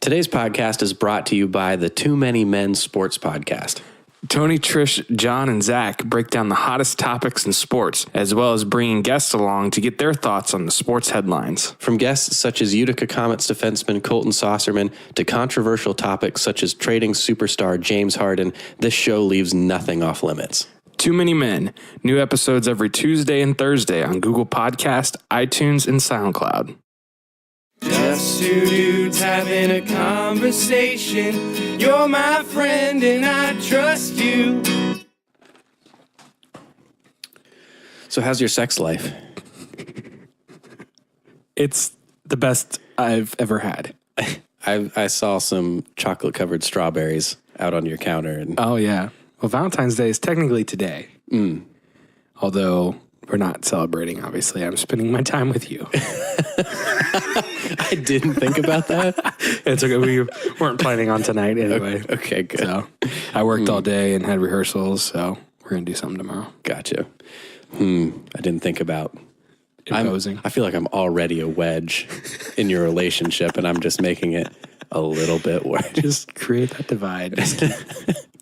Today's podcast is brought to you by the Too Many Men Sports Podcast. Tony, Trish, John, and Zach break down the hottest topics in sports, as well as bringing guests along to get their thoughts on the sports headlines. From guests such as Utica Comets defenseman Colton Saucerman to controversial topics such as trading superstar James Harden, this show leaves nothing off limits. Too Many Men. New episodes every Tuesday and Thursday on Google Podcast, iTunes, and SoundCloud. Just two dudes having a conversation. You're my friend and I trust you. So how's your sex life? It's the best I've ever had. I saw some chocolate-covered strawberries out on your counter. And Oh, yeah. Well, Valentine's Day is technically today. Although we're not celebrating, obviously. I'm spending my time with you. I didn't think about that. It's okay. We weren't planning on tonight anyway. Okay, good. So I worked all day and had rehearsals, so we're going to do something tomorrow. Gotcha. I didn't think about Imposing. I feel like I'm already a wedge in your relationship, and I'm just making it a little bit worse. Just create that divide. Just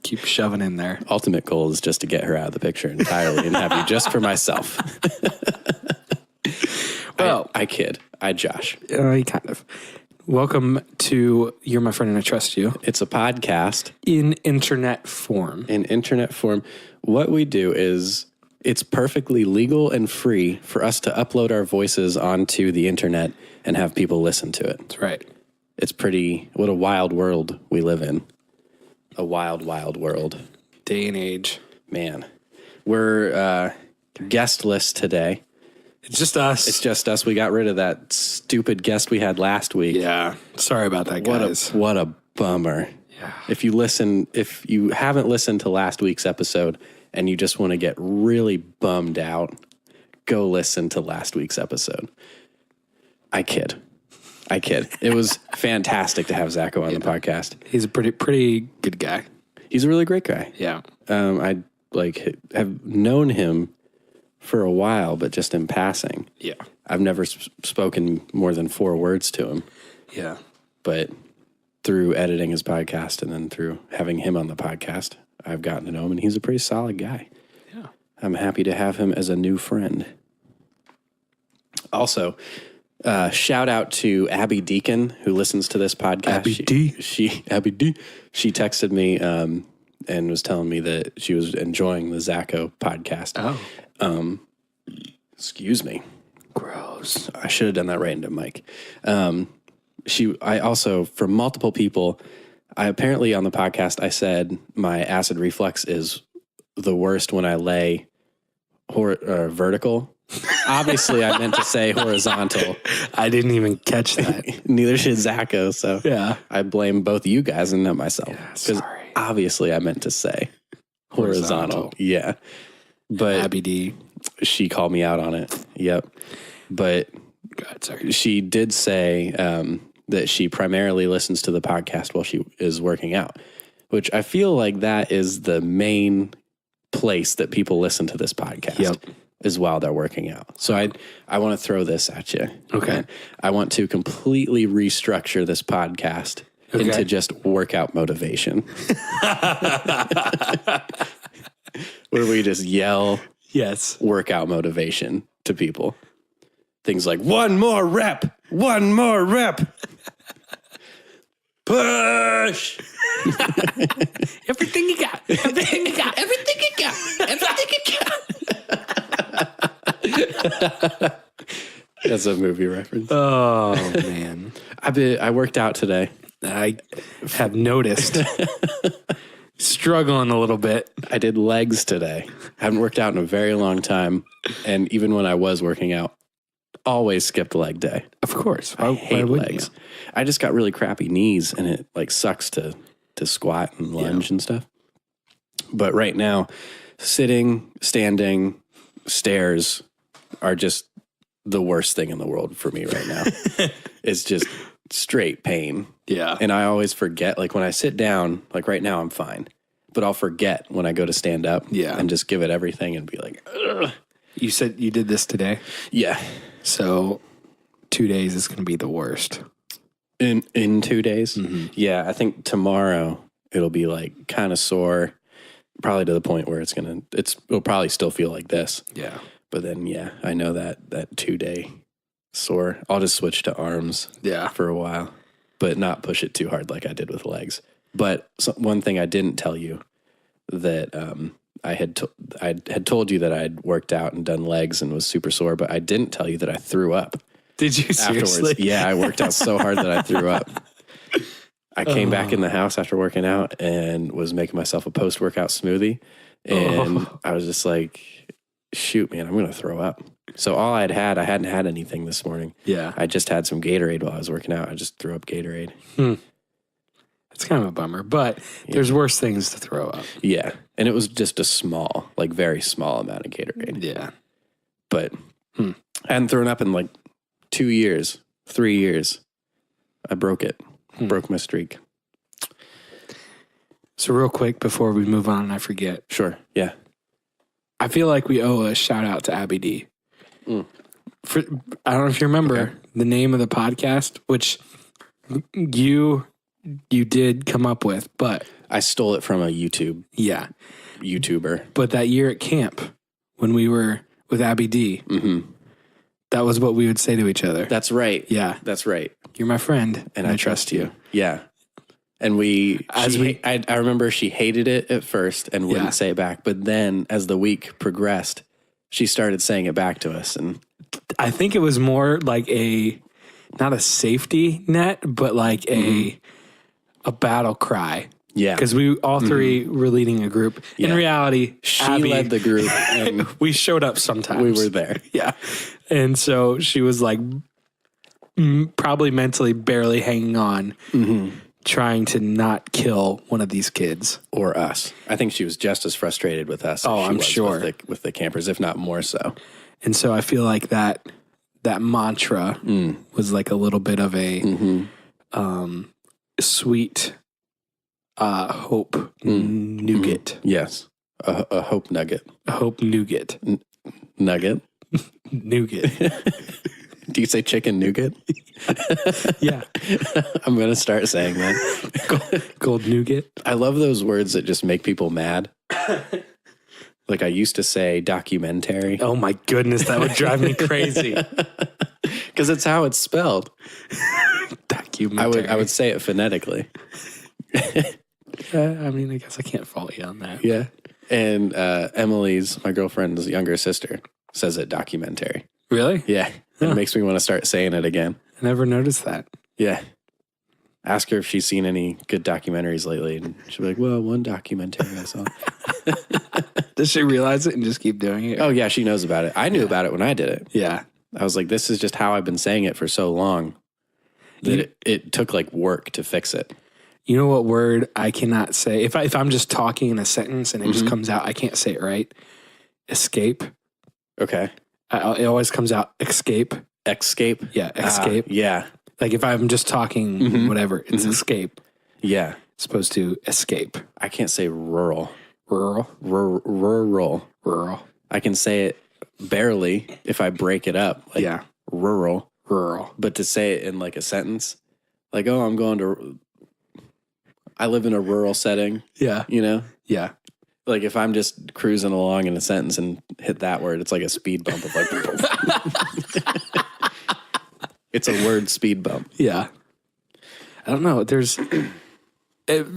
keep shoving in there. Ultimate goal is just to get her out of the picture entirely and have you just for myself. Well, I kid. I Josh. Kind of. Welcome to You're My Friend and I Trust You. It's a podcast. In internet form. In internet form. What we do is it's perfectly legal and free for us to upload our voices onto the internet and have people listen to it. That's right. It's what a wild world we live in. A wild, wild world. Day and age. Man. We're guestless today. It's just us. It's just us. We got rid of that stupid guest we had last week. Yeah. Sorry about that, guys. What a bummer. Yeah. If you haven't listened to last week's episode and you just want to get really bummed out, go listen to last week's episode. I kid. It was fantastic to have Zacho on the podcast. He's a pretty good guy. He's a really great guy. Yeah. I have known him for a while, but just in passing. Yeah. I've never spoken more than 4 words to him. Yeah. But through editing his podcast and then through having him on the podcast, I've gotten to know him, and he's a pretty solid guy. Yeah. I'm happy to have him as a new friend. Also, shout out to Abby Deacon, who listens to this podcast. Abby D. She texted me and was telling me that she was enjoying the Zacho podcast. Oh. Excuse me. Gross. I should have done that right into Mike. I also, from multiple people, apparently on the podcast, I said my acid reflux is the worst when I lay vertical. Obviously, I meant to say horizontal. I didn't even catch that. Neither should Zacho, so Yeah. I blame both you guys and not myself. Because sorry. obviously I meant to say horizontal. Yeah. But Abby D. she called me out on it. Yep. But God, sorry. she did say that she primarily listens to the podcast while she is working out, which I feel like that is the main place that people listen to this podcast. Yep. Is while they're working out. So I want to throw this at you. Okay. I want to completely restructure this podcast into just workout motivation. Where we just yell Yes. workout motivation to people. Things like, one more rep, push. Everything you got. Everything you got. Everything you got. Everything you got. That's a movie reference. Oh, man. I worked out today. I have noticed. Struggling a little bit. I did legs today. Haven't worked out in a very long time. And even when I was working out, always skipped leg day. Of course. I hate legs. I just got really crappy knees, and it like sucks to squat and lunge and stuff. But right now, sitting, standing, stairs are just the worst thing in the world for me right now. It's just straight pain. Yeah. And I always forget, like when I sit down, like right now I'm fine, but I'll forget when I go to stand up and just give it everything and be like, ugh. You said you did this today? Yeah. So 2 days is going to be the worst. In 2 days? Yeah, I think tomorrow it'll be like kind of sore, probably to the point where it'll probably still feel like this. Yeah. But then, yeah, I know that 2 day sore. I'll just switch to arms for a while, but not push it too hard like I did with legs. But one thing I didn't tell you that I had told you that I'd worked out and done legs and was super sore, but I didn't tell you that I threw up. Did you seriously? Afterwards. Yeah, I worked out so hard that I threw up. I came back in the house after working out and was making myself a post-workout smoothie. And I was just like, shoot, man, I'm going to throw up. So all I hadn't had anything this morning. Yeah. I just had some Gatorade while I was working out. I just threw up Gatorade. It's kind of a bummer, but there's worse things to throw up. Yeah. And it was just a small, like very small amount of Gatorade. Yeah. But I hadn't thrown up in like 2 years, 3 years. I broke it. Broke my streak. So real quick before we move on, I forget. Sure. Yeah. I feel like we owe a shout out to Abby D. I don't know if you remember the name of the podcast, which you did come up with, but I stole it from a YouTuber. But that year at camp, when we were with Abby D, that was what we would say to each other. That's right. Yeah. That's right. You're my friend, and I trust you. Yeah. And I remember she hated it at first and wouldn't say it back. But then as the week progressed, she started saying it back to us. And I think it was more like not a safety net, but like a battle cry. Yeah. Because we all three were leading a group. Yeah. In reality, she Abby led the group. And we showed up sometimes. We were there. Yeah. And so she was like probably mentally barely hanging on. Trying to not kill one of these kids. Or us. I think she was just as frustrated with us as I'm sure. with the campers, if not more so. And so I feel like that mantra was like a little bit of a sweet hope nougat. Yes. A hope nugget. A hope nougat. Nugget? Nougat. Do you say chicken nougat? Yeah. I'm going to start saying that. Gold nougat. I love those words that just make people mad. Like I used to say documentary. Oh my goodness, that would drive me crazy. Because it's how it's spelled. Documentary. I would say it phonetically. I mean, I guess I can't fault you on that. Yeah. And Emily's, my girlfriend's younger sister, says it documentary. Really? Yeah. It makes me want to start saying it again. I never noticed that. Yeah. Ask her if she's seen any good documentaries lately. And she'll be like, well, one documentary I saw. Does she realize it and just keep doing it? Oh, yeah. She knows about it. I knew about it when I did it. Yeah. I was like, this is just how I've been saying it for so long that it took like work to fix it. You know what word I cannot say? If I'm just talking in a sentence and it just comes out, I can't say it right. Escape. Okay. It always comes out escape. Escape? Yeah, escape. Yeah. Like if I'm just talking whatever, it's escape. Yeah. It's supposed to escape. I can't say rural. Rural. Rural. I can say it barely if I break it up. Like rural. But to say it in like a sentence, like, oh, I live in a rural setting. Yeah. You know? Yeah. Like if I'm just cruising along in a sentence and hit that word, it's like a speed bump of like, it's a word speed bump. Yeah. I don't know. There's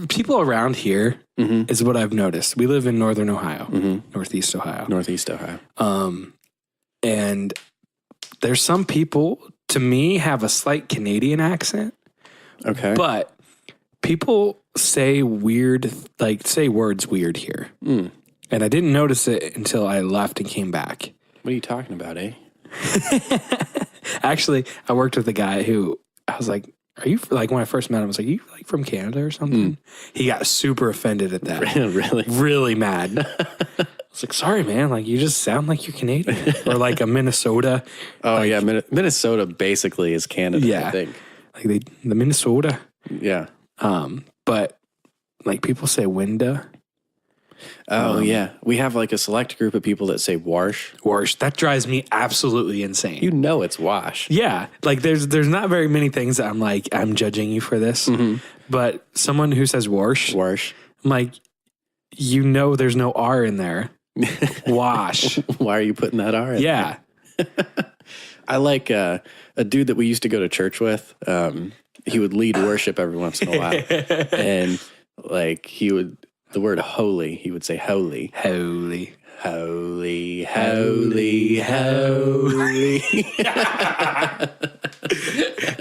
people around here is what I've noticed. We live in Northern Ohio, Northeast Ohio. And there's some people, to me, have a slight Canadian accent. Okay. But people say say words weird here. And I didn't notice it until I left and came back. What are you talking about, eh? Actually, I worked with a guy who I was like, are you, like when I first met him, I was like, are you like from Canada or something? He got super offended at that. Really? Really mad. I was like, sorry, man. Like, you just sound like you're Canadian. Or like a Minnesota. Oh, like, yeah. Minnesota basically is Canada, I think. Like the Minnesota. Yeah. But like people say Winda. Oh, yeah. We have like a select group of people that say wash. Wash. That drives me absolutely insane. You know it's wash. Yeah. Like there's not very many things that I'm like, I'm judging you for this. But someone who says wash, I'm like, you know there's no R in there. Wash. Why are you putting that R in Yeah. there? I like a dude that we used to go to church with. He would lead worship every once in a while. And like the word holy, he would say holy. Holy. Holy, holy, holy.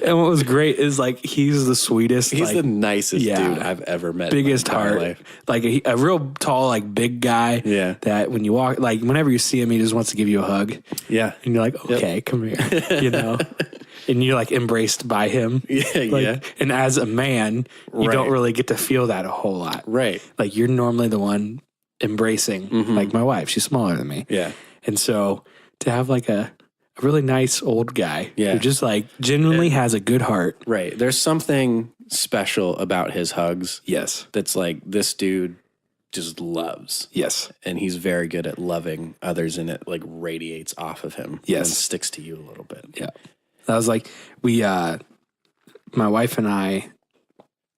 And what was great is like he's the sweetest. He's like, the nicest dude I've ever met. Biggest in my heart. life. Like a real tall, like big guy. Yeah. That when you walk, like whenever you see him, he just wants to give you a hug. Yeah. And you're like, okay, come here. You know? And you're like embraced by him. Yeah. And as a man, you don't really get to feel that a whole lot. Right. Like you're normally the one embracing, like my wife. She's smaller than me. Yeah. And so to have like a really nice old guy who just like genuinely has a good heart. Right. There's something special about his hugs. Yes. That's like this dude just loves. Yes. And he's very good at loving others, and it like radiates off of him. Yes. And sticks to you a little bit. Yeah. That was like, my wife and I,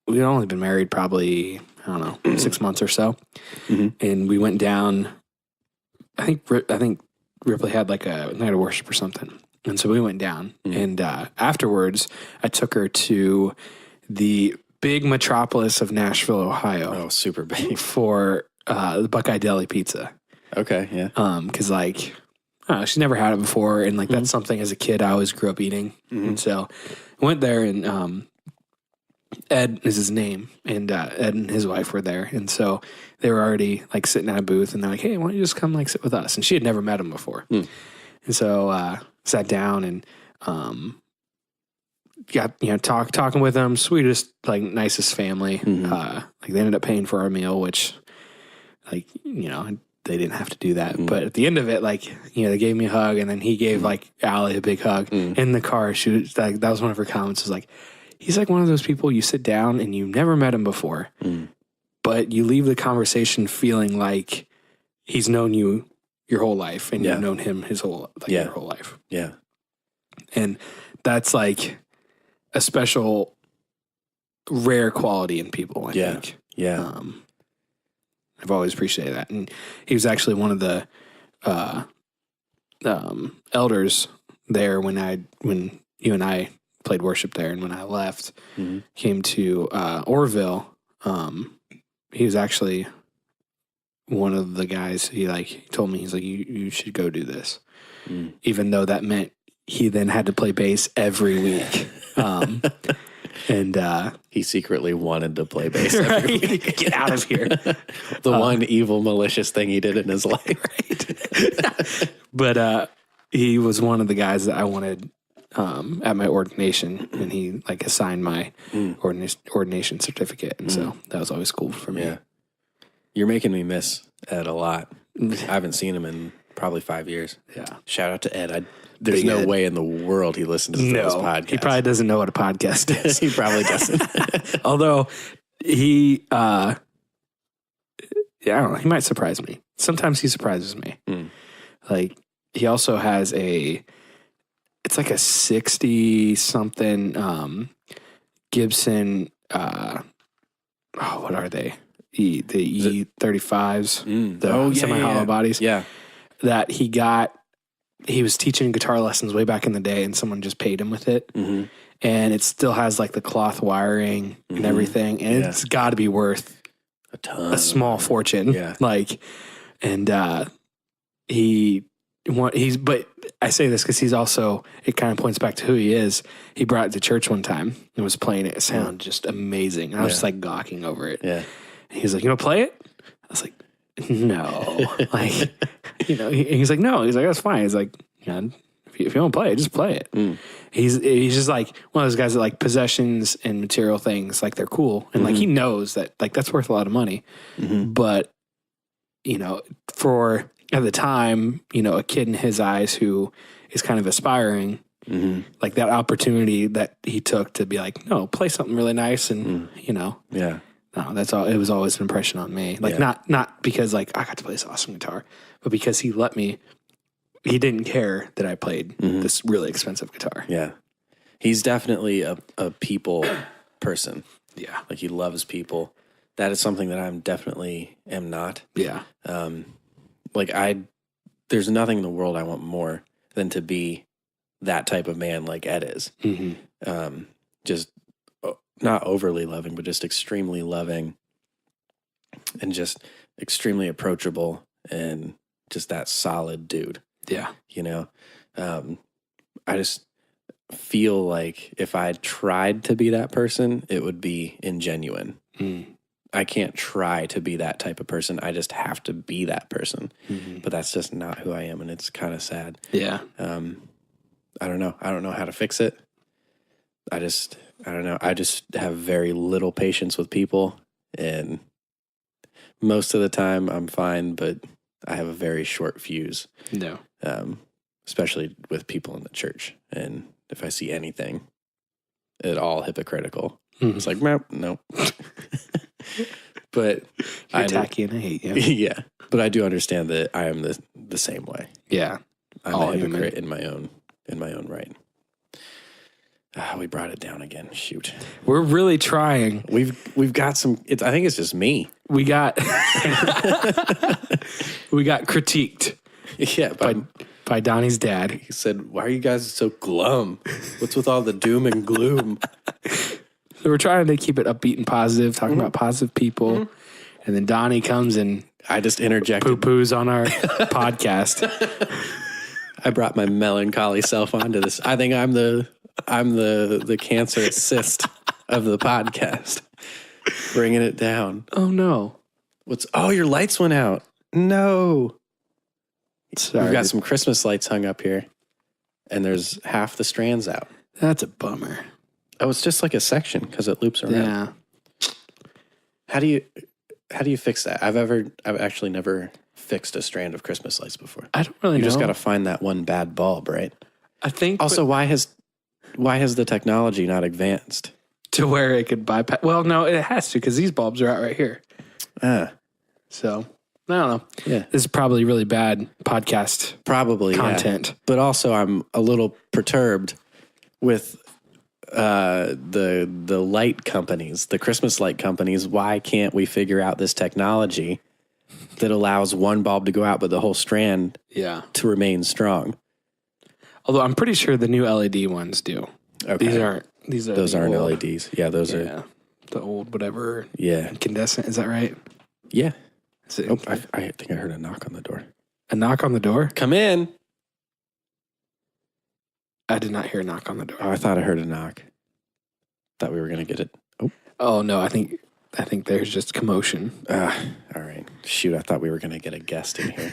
we'd only been married probably, I don't know, 6 months or so. And we went down, I think Ripley had like a night of worship or something. And so we went down and afterwards I took her to the big metropolis of Nashville, Ohio. Oh, super big. For the Buckeye Deli pizza. Okay. Yeah. Cause like, she's never had it before. And like, that's something as a kid I always grew up eating. And so I went there and, Ed is his name, and Ed and his wife were there, and so they were already like sitting at a booth, and they're like, "Hey, why don't you just come like sit with us?" And she had never met him before, and so sat down and got talking with them. Sweetest, like nicest family. Like they ended up paying for our meal, which like they didn't have to do that, but at the end of it, like they gave me a hug, and then he gave like Allie a big hug in the car. She was like, that was one of her comments. Was like, he's like one of those people you sit down and you've never met him before, but you leave the conversation feeling like he's known you your whole life and you've known him his whole your whole life. Yeah. And that's like a special, rare quality in people, I think. Yeah. I've always appreciated that. And he was actually one of the elders there when you and I played worship there, and when I left, came to Orville, he was actually one of the guys. He told me, he's like, you should go do this, even though that meant he then had to play bass every week. And he secretly wanted to play bass every week. Get out of here. The one evil, malicious thing he did in his life. Right. But he was one of the guys that I wanted at my ordination, and he like assigned my ordination certificate, and so that was always cool for me. Yeah. You're making me miss Ed a lot. I haven't seen him in probably 5 years. Yeah. Shout out to Ed. There's no way in the world he listens to this podcast. He probably doesn't know what a podcast is. He probably doesn't. Although he, I don't know, he might surprise me. Sometimes he surprises me. Like he also has it's like a 60-something Gibson, what are they? The E35s, the semi-hollow bodies. Yeah. That he was teaching guitar lessons way back in the day, and someone just paid him with it. And it still has like the cloth wiring and everything. And it's got to be worth a small fortune. Yeah. Like, and but I say this because he's also, it kind of points back to who he is. He brought it to church one time and was playing it. It sounded just amazing. And I was just like gawking over it. Yeah. And he's like, play it? I was like, no. Like, he's like, no. He's like, that's fine. He's like, if you want to play it, just play it. He's just like one of those guys that like possessions and material things, like they're cool. And like he knows that like that's worth a lot of money. But, for at the time, a kid in his eyes who is kind of aspiring, like that opportunity that he took to be like, no, play something really nice. And, Yeah. No, that's all. It was always an impression on me. Like not because like I got to play this awesome guitar, but because he let me. He didn't care that I played this really expensive guitar. Yeah, he's definitely a people person. Yeah, like he loves people. That is something that I'm definitely am not. Yeah. There's nothing in the world I want more than to be that type of man like Ed is. Just not overly loving, but just extremely loving and just extremely approachable and just that solid dude. Yeah. You know, I just feel like if I tried to be that person, it would be ingenuine. I can't try to be that type of person. I just have to be that person. But that's just not who I am, and it's kind of sad. Yeah. I don't know. I don't know how to fix it. I don't know. I just have very little patience with people, and most of the time I'm fine, but I have a very short fuse. No. Especially with people in the church. And if I see anything at all hypocritical, it's like, no. But you're tacky and I hate you. Yeah. But I do understand that I am the same way. Yeah. I'm a hypocrite in my own right. We brought it down again. Shoot. We're really trying. We've got some. I think it's just me. We got critiqued. Yeah, by Donnie's dad. He said, "Why are you guys so glum? What's with all the doom and gloom?" So we're trying to keep it upbeat and positive, talking about positive people, and then Donnie comes and I just interjected poo-poos on our podcast. I brought my melancholy self onto this. I think I'm the cancerous cyst of the podcast, bringing it down. Oh no! Your lights went out. No. Sorry. We've got some Christmas lights hung up here, and there's half the strands out. That's a bummer. Oh, it's just like a section because it loops around. Yeah. How do you fix that? I've actually never fixed a strand of Christmas lights before. I don't really know. You just got to find that one bad bulb, right? I think. Also, why has the technology not advanced to where it could bypass? Well, no, it has to because these bulbs are out right here. So I don't know. Yeah, this is probably really bad podcast content. Yeah. But also, I'm a little perturbed with the light companies, the Christmas light companies. Why can't we figure out this technology that allows one bulb to go out, but the whole strand to remain strong? Although I'm pretty sure the new LED ones do. Okay. Those aren't old LEDs. Yeah, those are the old whatever. Yeah. Incandescent. Is that right? Yeah. I think I heard a knock on the door. A knock on the door? Come in. I did not hear a knock on the door. Oh, I thought I heard a knock. Thought we were going to get it. Oh no, I think there's just commotion. All right. Shoot, I thought we were going to get a guest in here.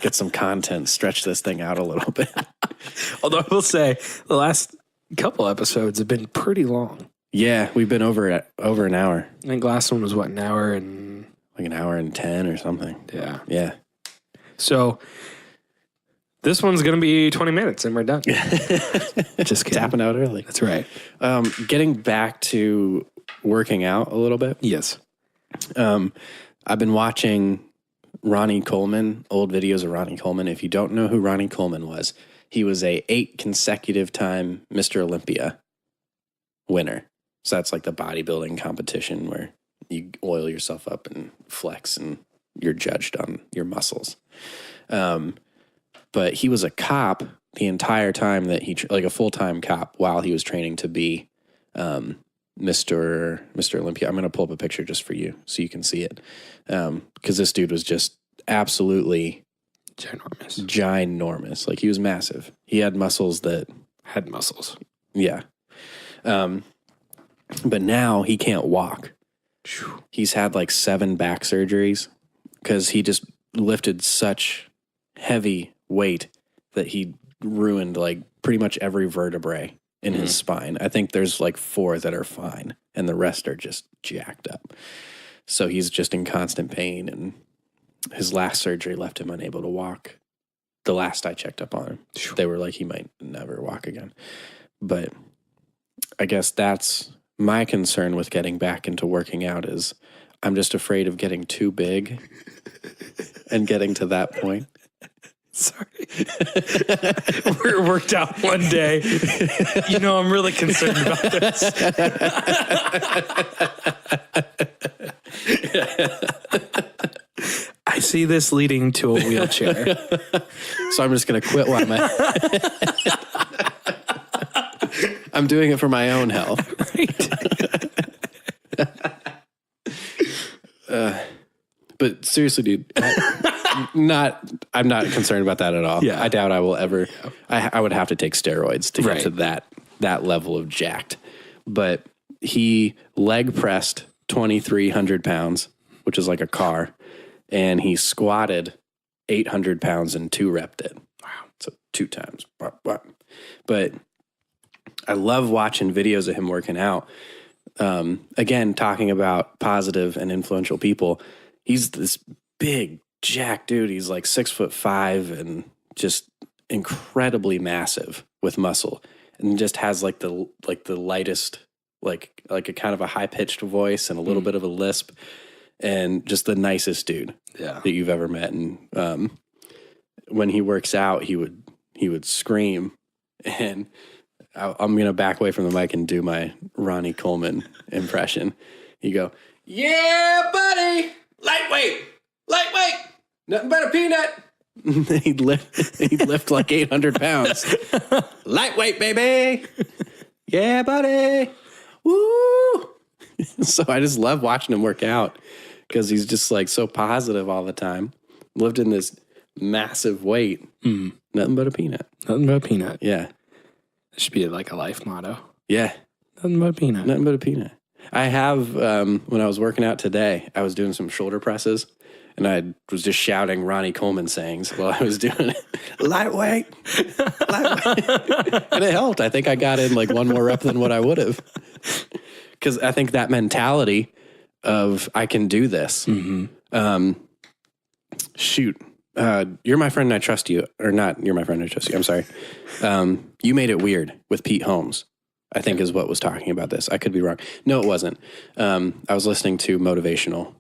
Get some content, stretch this thing out a little bit. Although I will say the last couple episodes have been pretty long. Yeah, we've been over an hour. I think last one was an hour and... Like an hour and 10 or something. Yeah. Yeah. So this one's going to be 20 minutes and we're done. Just kidding. Tapping out early. That's right. Getting back to working out a little bit. Yes. I've been watching Ronnie Coleman, old videos of Ronnie Coleman. If you don't know who Ronnie Coleman was, he was a 8 consecutive time Mr. Olympia winner. So that's like the bodybuilding competition where you oil yourself up and flex and you're judged on your muscles. But he was a cop the entire time that like a full-time cop while he was training to be Mr. Olympia. I'm going to pull up a picture just for you so you can see it. Because this dude was just absolutely ginormous. Like he was massive. He had muscles that had muscles. Yeah. But now he can't walk. He's had like 7 back surgeries because he just lifted such heavy weight that he ruined like pretty much every vertebrae in his spine. I think there's like 4 that are fine and the rest are just jacked up. So he's just in constant pain, and his last surgery left him unable to walk. The last I checked up on him, they were like he might never walk again. But I guess that's my concern with getting back into working out is I'm just afraid of getting too big and getting to that point. Sorry. We're worked out one day. You know, I'm really concerned about this. I see this leading to a wheelchair. So I'm just going to quit while I'm doing it for my own health. Right. But seriously, dude, I'm not concerned about that at all. Yeah. I doubt I will ever. I would have to take steroids to get to that level of jacked. But he leg pressed 2,300 pounds, which is like a car, and he squatted 800 pounds and 2-repped it. Wow. So 2 times. But I love watching videos of him working out. Again, talking about positive and influential people. He's this big, jack dude. He's like 6'5" and just incredibly massive with muscle, and just has like the lightest, like a kind of a high pitched voice and a little bit of a lisp, and just the nicest dude that you've ever met. And when he works out, he would scream, and I'm gonna back away from the mic and do my Ronnie Coleman impression. You go, "Yeah, buddy. Lightweight, nothing but a peanut." he'd lift like 800 pounds. Lightweight, baby. Yeah, buddy. Woo. So I just love watching him work out because he's just like so positive all the time. Lived in this massive weight. Nothing but a peanut. Nothing but a peanut. Yeah. It should be like a life motto. Yeah. Nothing but a peanut. Nothing but a peanut. I have, when I was working out today, I was doing some shoulder presses, and I was just shouting Ronnie Coleman sayings while I was doing it. Lightweight. And it helped. I think I got in like one more rep than what I would have. Because I think that mentality of I can do this. Shoot. You're my friend and I trust you. Or not, you're my friend and I trust you. I'm sorry. You Made It Weird with Pete Holmes, I think is what was talking about this. I could be wrong. No, it wasn't. I was listening to motivational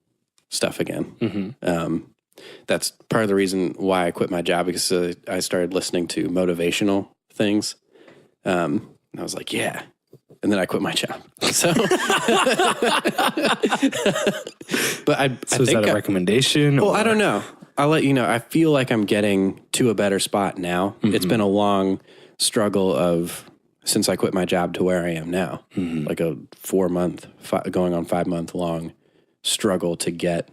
stuff again. That's part of the reason why I quit my job, because I started listening to motivational things. And I was like, yeah. And then I quit my job. So, but I is that a recommendation? Well, I don't know. I'll let you know. I feel like I'm getting to a better spot now. It's been a long struggle since I quit my job to where I am now. Like a 4-month, going on 5-month long struggle to get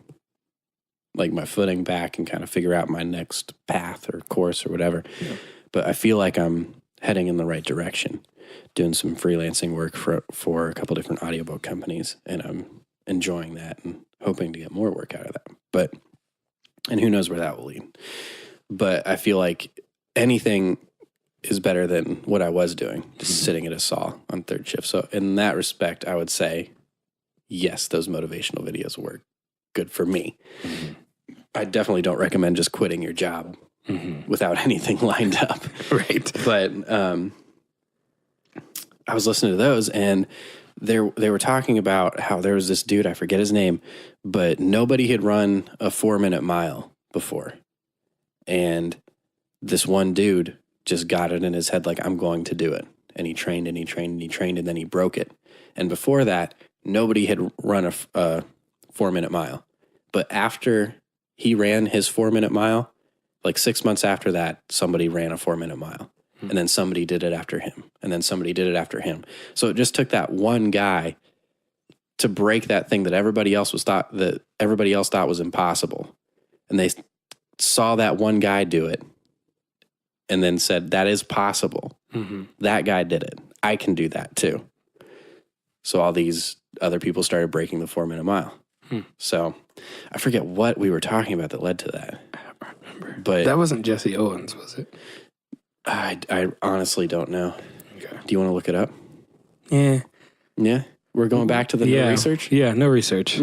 like my footing back and kind of figure out my next path or course or whatever. Yeah. But I feel like I'm heading in the right direction, doing some freelancing work for a couple different audiobook companies, and I'm enjoying that and hoping to get more work out of that. And who knows where that will lead. But I feel like anything is better than what I was doing, just sitting at a saw on third shift. So in that respect, I would say, yes, those motivational videos were good for me. I definitely don't recommend just quitting your job without anything lined up. Right. But I was listening to those, and they were talking about how there was this dude, I forget his name, but nobody had run a 4-minute mile before. And this one dude just got it in his head, like, I'm going to do it. And he trained and he trained and he trained, and then he broke it. And before that, nobody had run a 4-minute mile. But after he ran his 4-minute mile, like 6 months after that, somebody ran a 4-minute mile. And then somebody did it after him. And then somebody did it after him. So it just took that one guy to break that thing that everybody else thought was impossible. And they saw that one guy do it and then said, that is possible. That guy did it. I can do that too. So all these other people started breaking the 4-minute mile. So I forget what we were talking about that led to that. I don't remember. But that wasn't Jesse Owens, was it? I honestly don't know. Okay. Do you want to look it up? Yeah. Yeah? We're going back to the no research? Yeah, no research.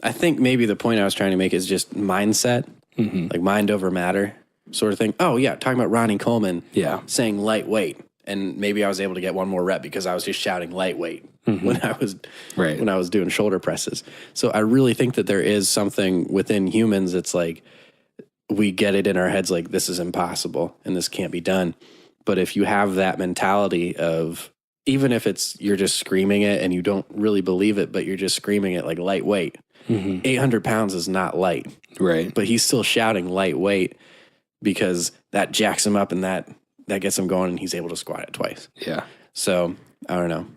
I think maybe the point I was trying to make is just mindset, like mind over matter sort of thing. Oh, yeah, talking about Ronnie Coleman saying lightweight. And maybe I was able to get one more rep because I was just shouting lightweight when I was Right. when I was doing shoulder presses. So I really think that there is something within humans that's like we get it in our heads like this is impossible and this can't be done. But if you have that mentality of even if it's you're just screaming it and you don't really believe it, but you're just screaming it like lightweight. 800 pounds is not light. Right. But he's still shouting lightweight because that jacks him up and that gets him going and he's able to squat it twice. Yeah. So I don't know.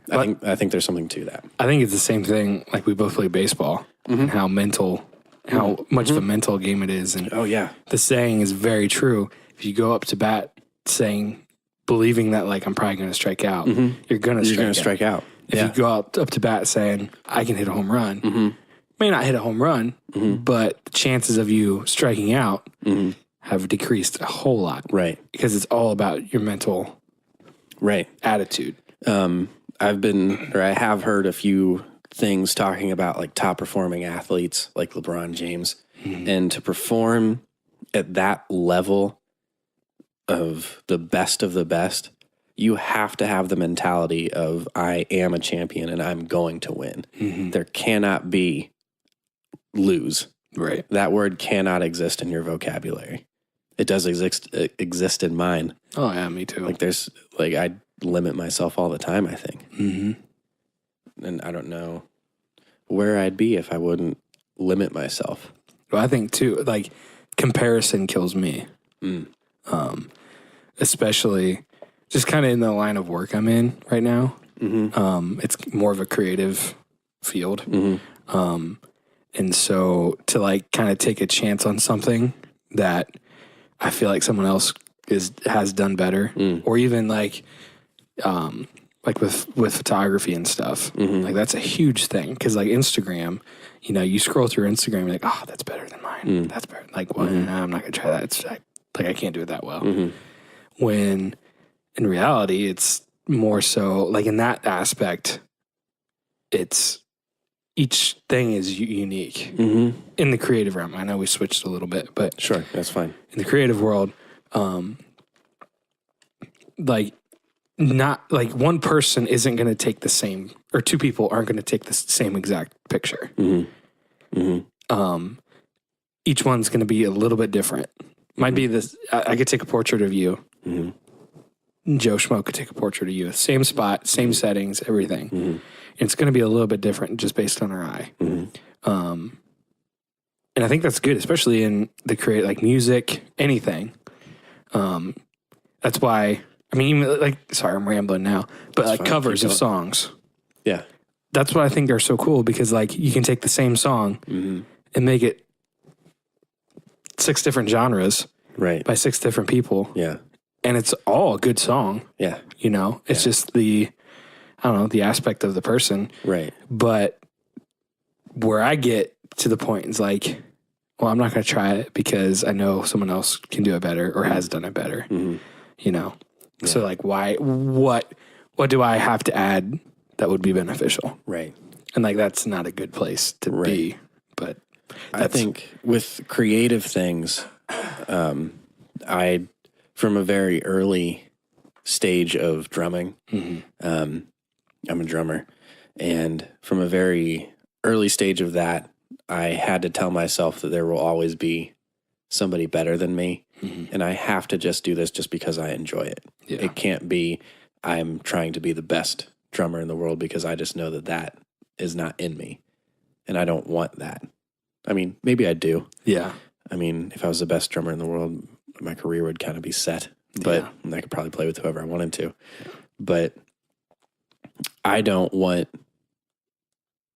I think there's something to that. I think it's the same thing. Like we both play baseball and how much of a mental game it is. And Oh yeah. the saying is very true. If you go up to bat believing that like I'm probably going to strike out, you're going to strike out. If you go up to bat saying I can hit a home run, may not hit a home run, but the chances of you striking out have decreased a whole lot. Right. Because it's all about your mental attitude. I have heard a few things talking about like top performing athletes like LeBron James and to perform at that level of the best, you have to have the mentality of I am a champion and I'm going to win. There cannot be lose. Right. That word cannot exist in your vocabulary. It does exist in mine. Oh yeah, me too. Like there's like I limit myself all the time, I think. And I don't know where I'd be if I wouldn't limit myself. Well, I think too, like comparison kills me. Especially just kind of in the line of work I'm in right now. It's more of a creative field. And so to like kind of take a chance on something that I feel like someone else has done better, or even like with photography and stuff, like that's a huge thing. Cause like Instagram, you scroll through Instagram, you're like, oh, that's better than mine. That's better. Like, well, nah, I'm not gonna try that. It's like I can't do it that well. When in reality, it's more so like in that aspect, it's each thing is unique in the creative realm. I know we switched a little bit, but sure, that's fine. In the creative world, like not like one person isn't going to take the same, or two people aren't going to take the same exact picture. Each one's going to be a little bit different. Might be this. I could take a portrait of you. Joe Schmo could take a portrait of you. Same spot, same settings, everything. And it's going to be a little bit different just based on our eye. And I think that's good, especially in the like music, anything. That's why, I mean, even like, sorry, I'm rambling now, but that's like fine. Covers of songs. Yeah. That's what I think are so cool because like you can take the same song and make it 6 different genres by 6 different people. Yeah. And it's all a good song. Yeah. It's just the aspect of the person. Right. But where I get to the point is like, well, I'm not going to try it because I know someone else can do it better or has done it better. So like, what do I have to add that would be beneficial? Right. And like, that's not a good place to be, but I think with creative things, from a very early stage of drumming, I'm a drummer, and from a very early stage of that, I had to tell myself that there will always be somebody better than me, and I have to just do this just because I enjoy it. Yeah. It can't be I'm trying to be the best drummer in the world because I just know that is not in me, and I don't want that. I mean, maybe I do. Yeah. I mean, if I was the best drummer in the world, my career would kind of be set, but I could probably play with whoever I wanted to. But I don't want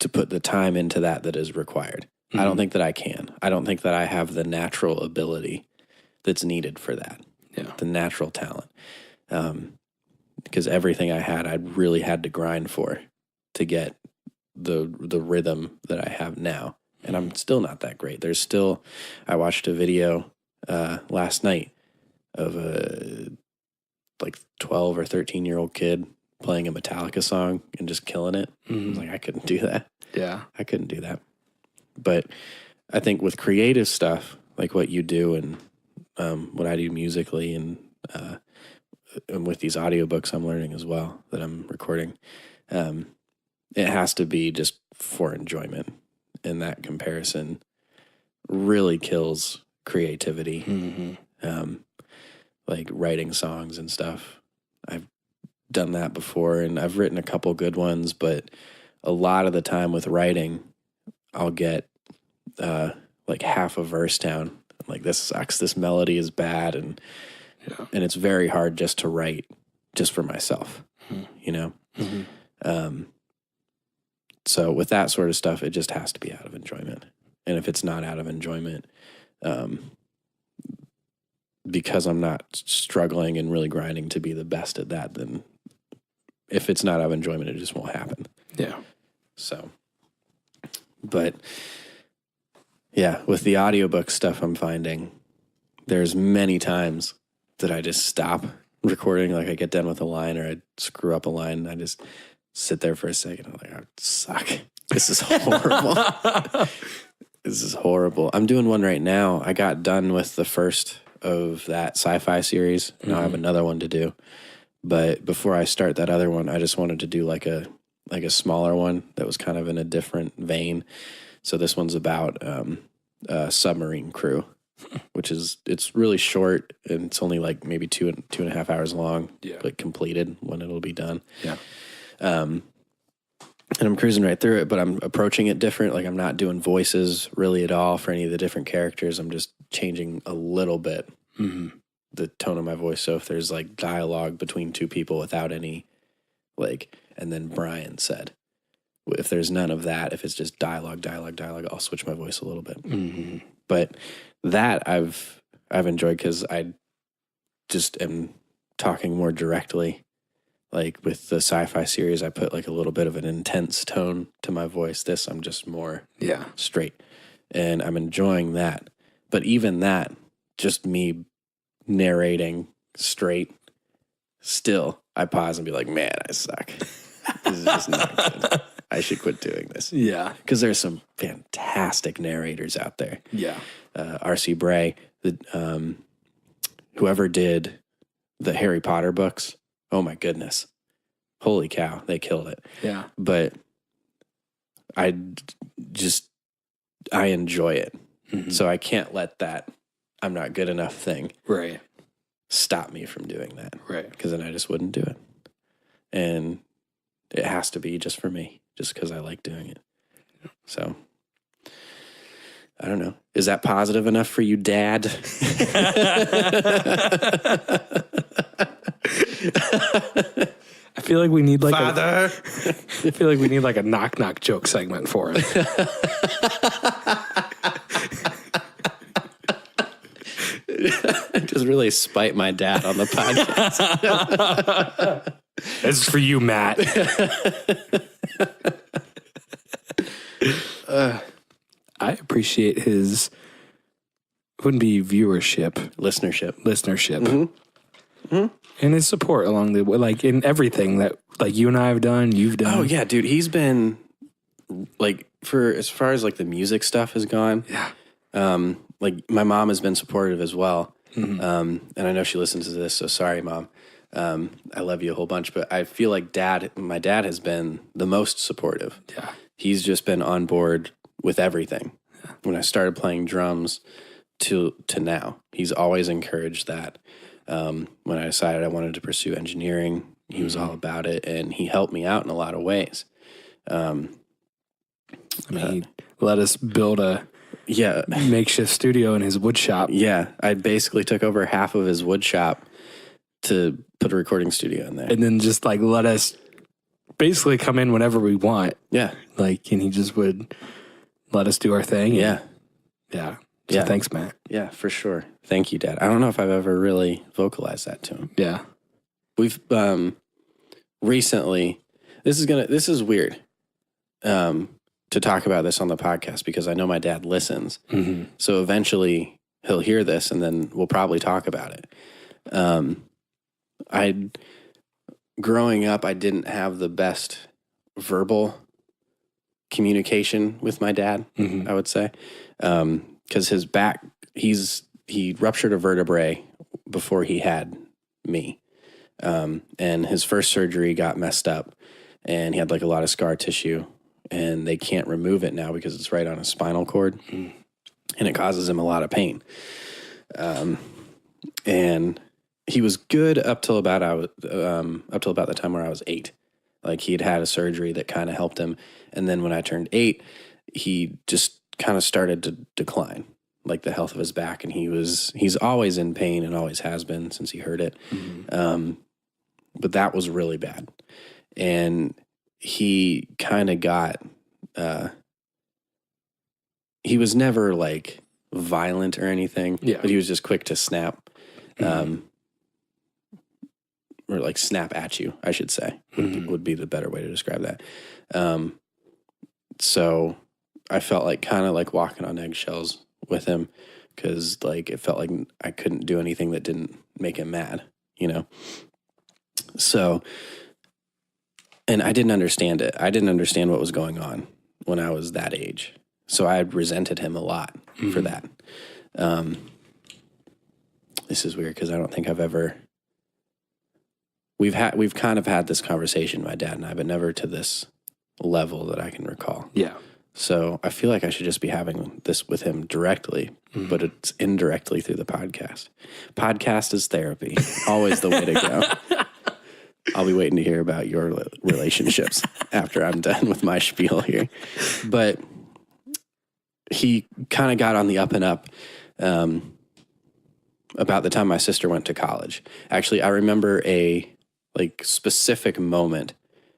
to put the time into that is required. I don't think that I can. I don't think that I have the natural ability that's needed for that. Yeah. The natural talent. Because everything I had, I really had to grind for to get the rhythm that I have now. And I'm still not that great. I watched a video last night of a like 12 or 13-year-old kid playing a Metallica song and just killing it. I was like, I couldn't do that. Yeah. I couldn't do that. But I think with creative stuff, like what you do and what I do musically and and with these audiobooks I'm learning as well that I'm recording, it has to be just for enjoyment. And that comparison really kills creativity. Mm-hmm. Like writing songs and stuff. I've done that before, and I've written a couple good ones, but a lot of the time with writing, I'll get like half a verse down. I'm like, this sucks. This melody is bad, and it's very hard just to write just for myself, you know? Mm-hmm. So with that sort of stuff, it just has to be out of enjoyment. And if it's not out of enjoyment, because I'm not struggling and really grinding to be the best at that, then if it's not out of enjoyment, it just won't happen. Yeah. So, but yeah, with the audiobook stuff, I'm finding there's many times that I just stop recording. Like I get done with a line or I screw up a line and I just sit there for a second. I'm like, I suck. This is horrible. This is horrible. I'm doing one right now. I got done with the first of that sci-fi series. Now I have another one to do. But before I start that other one, I just wanted to do like a smaller one that was kind of in a different vein. So this one's about a submarine crew, it's really short and it's only like maybe 2.5 hours long, like completed when it'll be done. Yeah. And I'm cruising right through it, but I'm approaching it different. Like I'm not doing voices really at all for any of the different characters. I'm just changing a little bit the tone of my voice. So if there's like dialogue between two people without any like, and then Brian said, if there's none of that, if it's just dialogue, I'll switch my voice a little bit. Mm-hmm. But that I've enjoyed because I just am talking more directly. Like with the sci-fi series, I put like a little bit of an intense tone to my voice. This, I'm just more straight. And I'm enjoying that. But even that, just me narrating straight, still, I pause and be like, man, I suck. This is just not good. I should quit doing this. Yeah. Because there's some fantastic narrators out there. Yeah. R.C. Bray, whoever did the Harry Potter books, oh my goodness. Holy cow, they killed it. Yeah. But I enjoy it. Mm-hmm. So I can't let that I'm not good enough thing stop me from doing that. Right. Because then I just wouldn't do it. And it has to be just for me, just because I like doing it. So I don't know. Is that positive enough for you, Dad? I feel like we need like Father. I feel like we need like a knock joke segment for it. Just really spite my dad on the podcast. This is for you, Matt. I appreciate his wouldn't be viewership, listenership, and his support along the way, like in everything that like you and I have done, you've done. Oh yeah, dude, he's been like for as far as like the music stuff has gone. Yeah. Like my mom has been supportive as well. Mm-hmm. And I know she listens to this, so sorry, Mom. I love you a whole bunch, but I feel like my dad has been the most supportive. Yeah. He's just been on board with everything. Yeah. When I started playing drums to now, he's always encouraged that. When I decided I wanted to pursue engineering, he was all about it, and he helped me out in a lot of ways. He let us build a makeshift studio in his wood shop. Yeah, I basically took over half of his wood shop to put a recording studio in there. And then just like let us basically come in whenever we want. Yeah. Like, and he just would let us do our thing. Yeah. Yeah. So thanks, Matt. Yeah, for sure. Thank you, Dad. I don't know if I've ever really vocalized that to him. Yeah. We've recently, this is weird to talk about this on the podcast because I know my dad listens. Mm-hmm. So eventually he'll hear this and then we'll probably talk about it. Growing up, I didn't have the best verbal communication with my dad, I would say. Because his back, he ruptured a vertebrae before he had me. And his first surgery got messed up, and he had like a lot of scar tissue, and they can't remove it now because it's right on his spinal cord, and it causes him a lot of pain. And he was good up till about the time where I was 8. Like he'd had a surgery that kind of helped him, and then when I turned 8, he just kind of started to decline, like the health of his back, and he's always in pain and always has been since he hurt it. But that was really bad. And he kind of got, he was never like violent or anything, but he was just quick to snap, or like snap at you, I should say, would be the better way to describe that. So I felt like kind of like walking on eggshells with him, because like it felt like I couldn't do anything that didn't make him mad, you know? So, and I didn't understand it. I didn't understand what was going on when I was that age. So I resented him a lot for that. This is weird because I don't think I've ever, we've kind of had this conversation, my dad and I, but never to this level that I can recall. Yeah. So I feel like I should just be having this with him directly, but it's indirectly through the podcast. Podcast is therapy. Always the way to go. I'll be waiting to hear about your relationships after I'm done with my spiel here. But he kind of got on the up and up about the time my sister went to college. Actually, I remember a like specific moment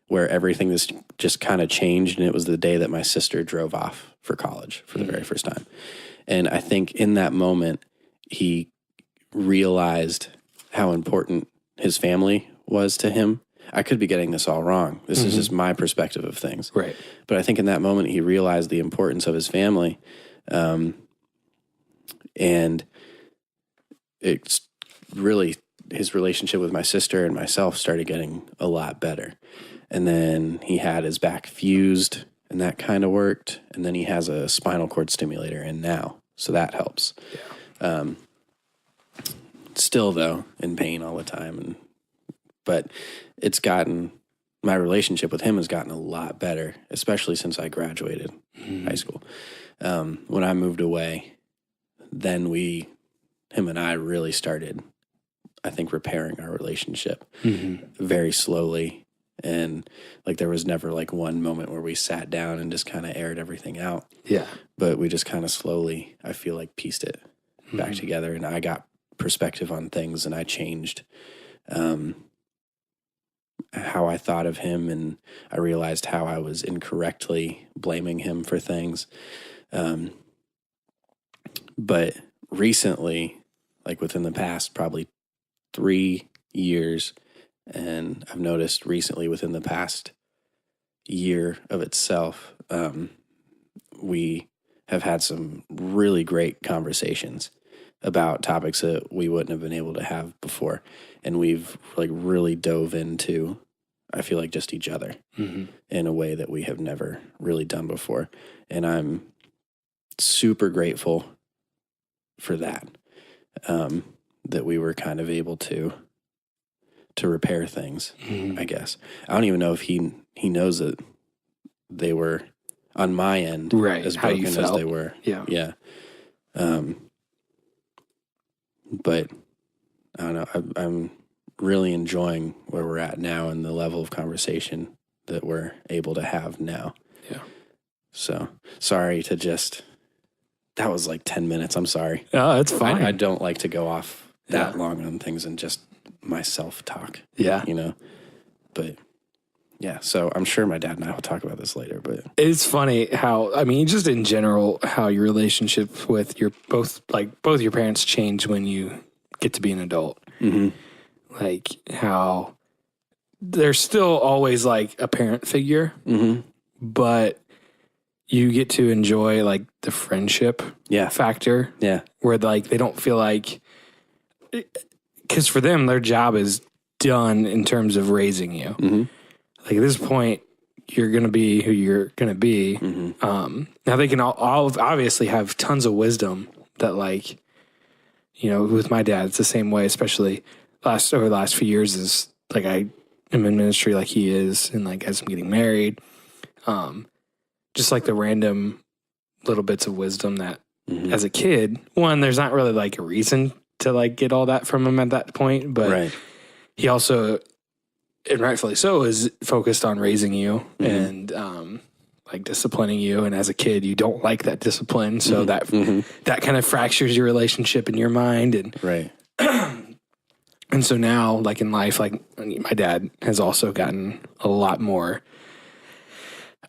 where everything was just kind of changed, and it was the day that my sister drove off for college for the very first time. And I think in that moment, he realized how important his family was to him. I could be getting this all wrong. This is just my perspective of things. Right. But I think in that moment, he realized the importance of his family. And it's really, his relationship with my sister and myself started getting a lot better. And then he had his back fused, and that kind of worked. And then he has a spinal cord stimulator in now, so that helps. Yeah. Still, though, in pain all the time. But it's gotten, my relationship with him has gotten a lot better, especially since I graduated high school. When I moved away, then him and I really started, I think, repairing our relationship very slowly. And like there was never like one moment where we sat down and just kind of aired everything out. Yeah. But we just kind of slowly, I feel like, pieced it back together, and I got perspective on things, and I changed how I thought of him, and I realized how I was incorrectly blaming him for things. But recently, like within the past probably 3 years, and I've noticed recently within the past year of itself, we have had some really great conversations about topics that we wouldn't have been able to have before. And we've like really dove into, I feel like, just each other in a way that we have never really done before. And I'm super grateful for that, that we were kind of able to repair things, I guess. I don't even know if he knows that they were on my end as broken as they were. Yeah. Yeah. But I don't know. I'm really enjoying where we're at now and the level of conversation that we're able to have now. Yeah. So sorry to that was like 10 minutes. I'm sorry. Oh, it's fine. I don't like to go off that long on things and just my self-talk. Yeah. You know, but yeah, so I'm sure my dad and I will talk about this later, but it's funny how, I mean, just in general, how your relationship with both your parents change when you get to be an adult. Like how there's still always like a parent figure, but you get to enjoy like the friendship factor. Yeah. Where like they don't feel like, because for them, their job is done in terms of raising you. Like at this point, you're going to be who you're going to be. Now they can all obviously have tons of wisdom that, like, you know, with my dad, it's the same way, especially over the last few years, is like I am in ministry like he is, and like as I'm getting married, just like the random little bits of wisdom that as a kid, one, there's not really like a reason to like get all that from him at that point, but he also, and rightfully so, is focused on raising you and like disciplining you. And as a kid, you don't like that discipline, so that kind of fractures your relationship in your mind. And and so now, like in life, like my dad has also gotten a lot more.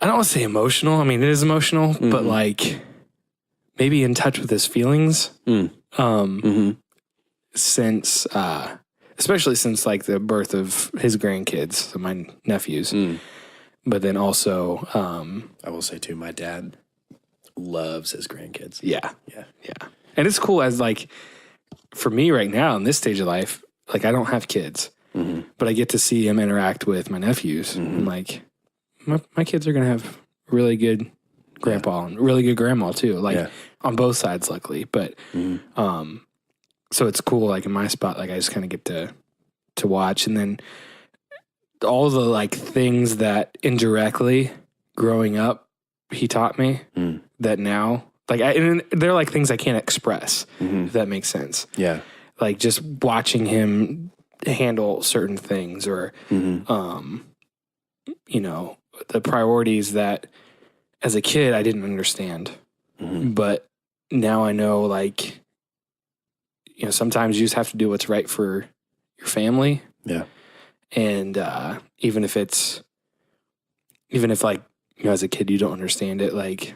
I don't want to say emotional. I mean, it is emotional, but like maybe in touch with his feelings. Since, especially since like the birth of his grandkids, so my nephews. But then also, I will say too, my dad loves his grandkids. Yeah. And it's cool as like, for me right now in this stage of life, like I don't have kids, but I get to see him interact with my nephews. And like, my kids are going to have really good grandpa and really good grandma too, like on both sides, luckily. But, so it's cool, like in my spot, like I just kind of get to watch. And then all the like things that indirectly growing up, he taught me that now, like and they're like things I can't express, if that makes sense. Yeah. Like just watching him handle certain things or, you know, the priorities that as a kid I didn't understand, but now I know, like, you know, sometimes you just have to do what's right for your family. Yeah. And even if like, you know, as a kid you don't understand it, like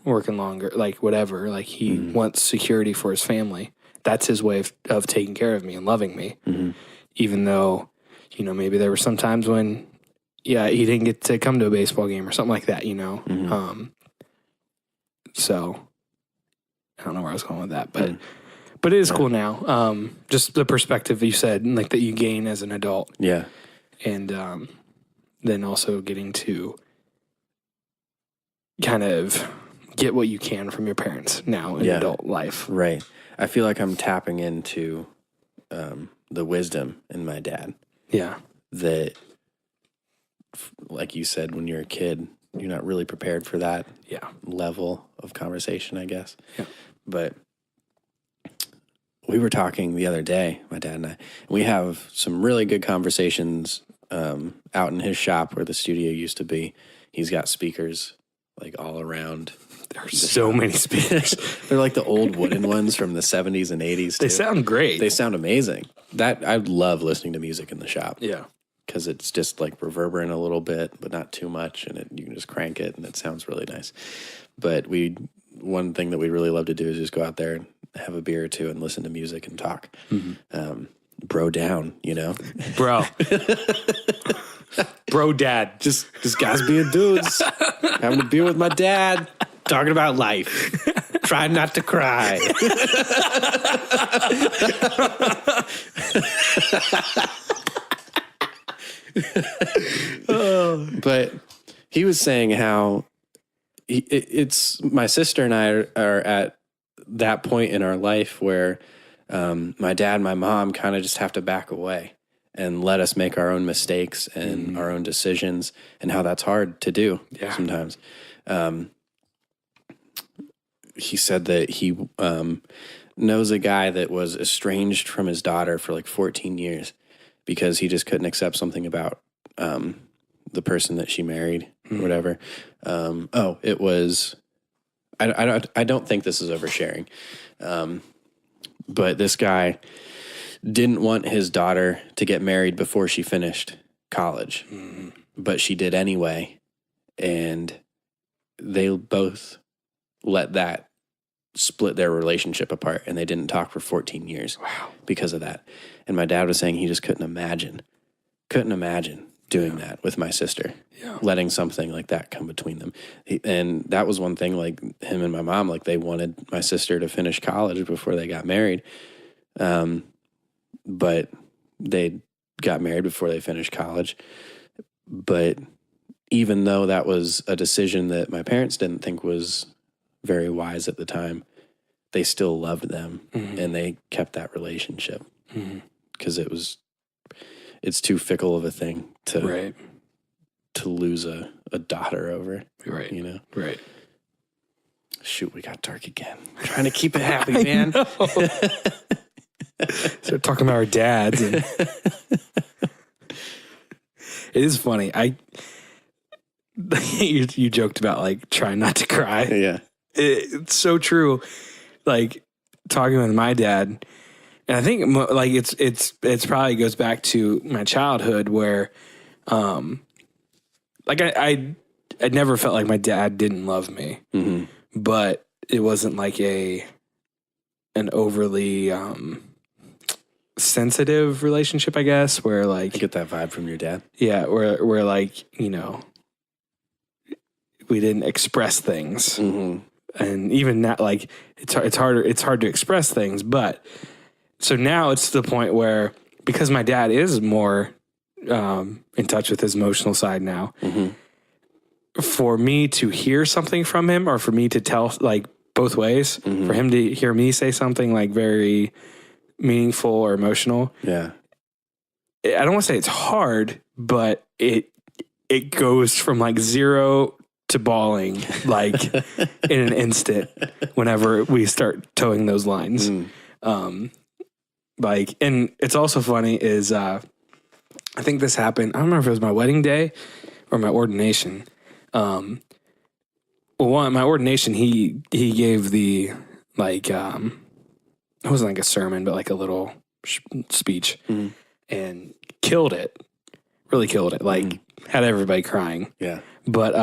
working longer, like whatever, like he wants security for his family. That's his way of taking care of me and loving me. Even though, you know, maybe there were some times when, he didn't get to come to a baseball game or something like that, you know? So I don't know where I was going with that, but it is cool now. Just the perspective you said, like that you gain as an adult. Yeah. And then also getting to kind of get what you can from your parents now in adult life. Right. I feel like I'm tapping into the wisdom in my dad. Yeah. That, like you said, when you're a kid, you're not really prepared for that level of conversation, I guess. Yeah. But we were talking the other day, my dad and I. We have some really good conversations out in his shop where the studio used to be. He's got speakers like all around. There are so many speakers. They're like the old wooden ones from the 70s and 80s. They sound great. They sound amazing. I love listening to music in the shop. Yeah. Because it's just like reverberant a little bit, but not too much, and you can just crank it, and it sounds really nice. But one thing that we really love to do is just go out there and have a beer or two and listen to music and talk. Bro down, you know? Bro. Bro dad. Just guys being dudes. Having a beer with my dad. Talking about life. Trying not to cry. But he was saying how it's my sister and I are at that point in our life where my dad and my mom kind of just have to back away and let us make our own mistakes and our own decisions, and how that's hard to do sometimes. He said that he knows a guy that was estranged from his daughter for like 14 years because he just couldn't accept something about the person that she married or whatever. It was, I don't think this is oversharing. But this guy didn't want his daughter to get married before she finished college, but she did anyway. And they both let that split their relationship apart, and they didn't talk for 14 years because of that. And my dad was saying he just couldn't imagine doing that with my sister, letting something like that come between them. And that was one thing, like him and my mom, like they wanted my sister to finish college before they got married. But they got married before they finished college. But even though that was a decision that my parents didn't think was very wise at the time, they still loved them and they kept that relationship because it it's too fickle of a thing to lose a daughter over. Right. You know? Right. Shoot, we got dark again. I'm trying to keep it happy, man. So talking about our dads. And it is funny. You joked about like trying not to cry. Yeah. It's so true. Like talking with my dad, and I think like it's probably goes back to my childhood where, like I never felt like my dad didn't love me, but it wasn't like an overly sensitive relationship, I guess, where like I get that vibe from your dad. Yeah, where like, you know, we didn't express things. And even that, like, it's hard to express things, but so now it's to the point where, because my dad is more in touch with his emotional side now, for me to hear something from him, or for me to tell, like, both ways, for him to hear me say something like very meaningful or emotional. Yeah. I don't want to say it's hard, but it goes from like 0 to bawling like in an instant whenever we start towing those lines. Like, and it's also funny is I think this happened, I don't remember if it was my wedding day or my ordination. Well, my ordination, he gave the like it wasn't like a sermon, but like a little speech, and killed it. Really killed it. Like had everybody crying. Yeah. But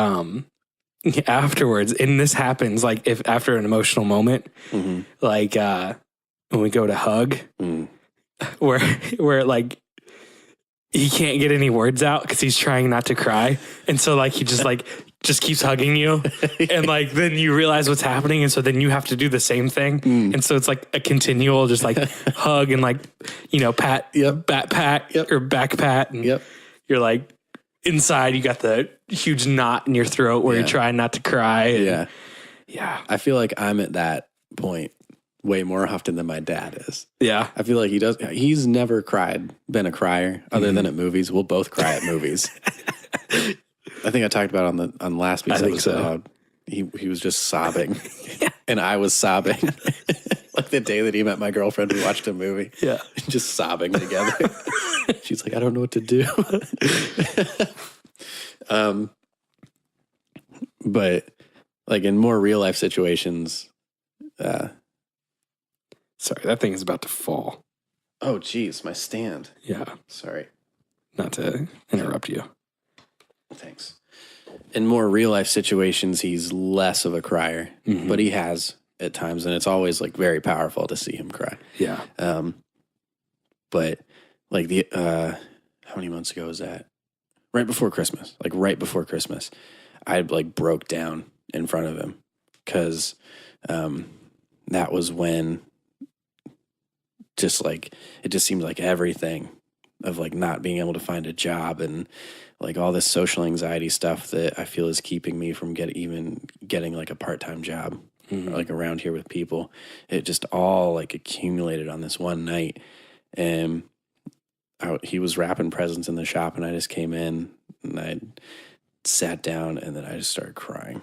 afterwards, and this happens like if after an emotional moment, like when we go to hug, where like he can't get any words out because he's trying not to cry, and so like he just keeps hugging you, and like then you realize what's happening, and so then you have to do the same thing, and so it's like a continual just like hug and like, you know, pat, back pat, or back pat, and you're like inside you got the huge knot in your throat where you're trying not to cry. And, yeah. I feel like I'm at that point way more often than my dad is. Yeah. I feel like he's never been a crier other than at movies. We'll both cry at movies. I think I talked about on last week's episode how he was just sobbing and I was sobbing. Like the day that he met my girlfriend, we watched a movie. Yeah. Just sobbing together. She's like, I don't know what to do. But like in more real life situations, sorry, that thing is about to fall. Oh, geez, my stand. Yeah. Sorry. Not to interrupt you. Thanks. In more real life situations, he's less of a crier, but he has at times, and it's always like very powerful to see him cry. Yeah. But like how many months ago was that? Right before Christmas. Like right before Christmas, I like broke down in front of him because that was when just like it just seemed like everything of like not being able to find a job and like all this social anxiety stuff that I feel is keeping me from getting like a part-time job like around here with people. It just all like accumulated on this one night, and he was wrapping presents in the shop, and I just came in and I sat down, and then I just started crying,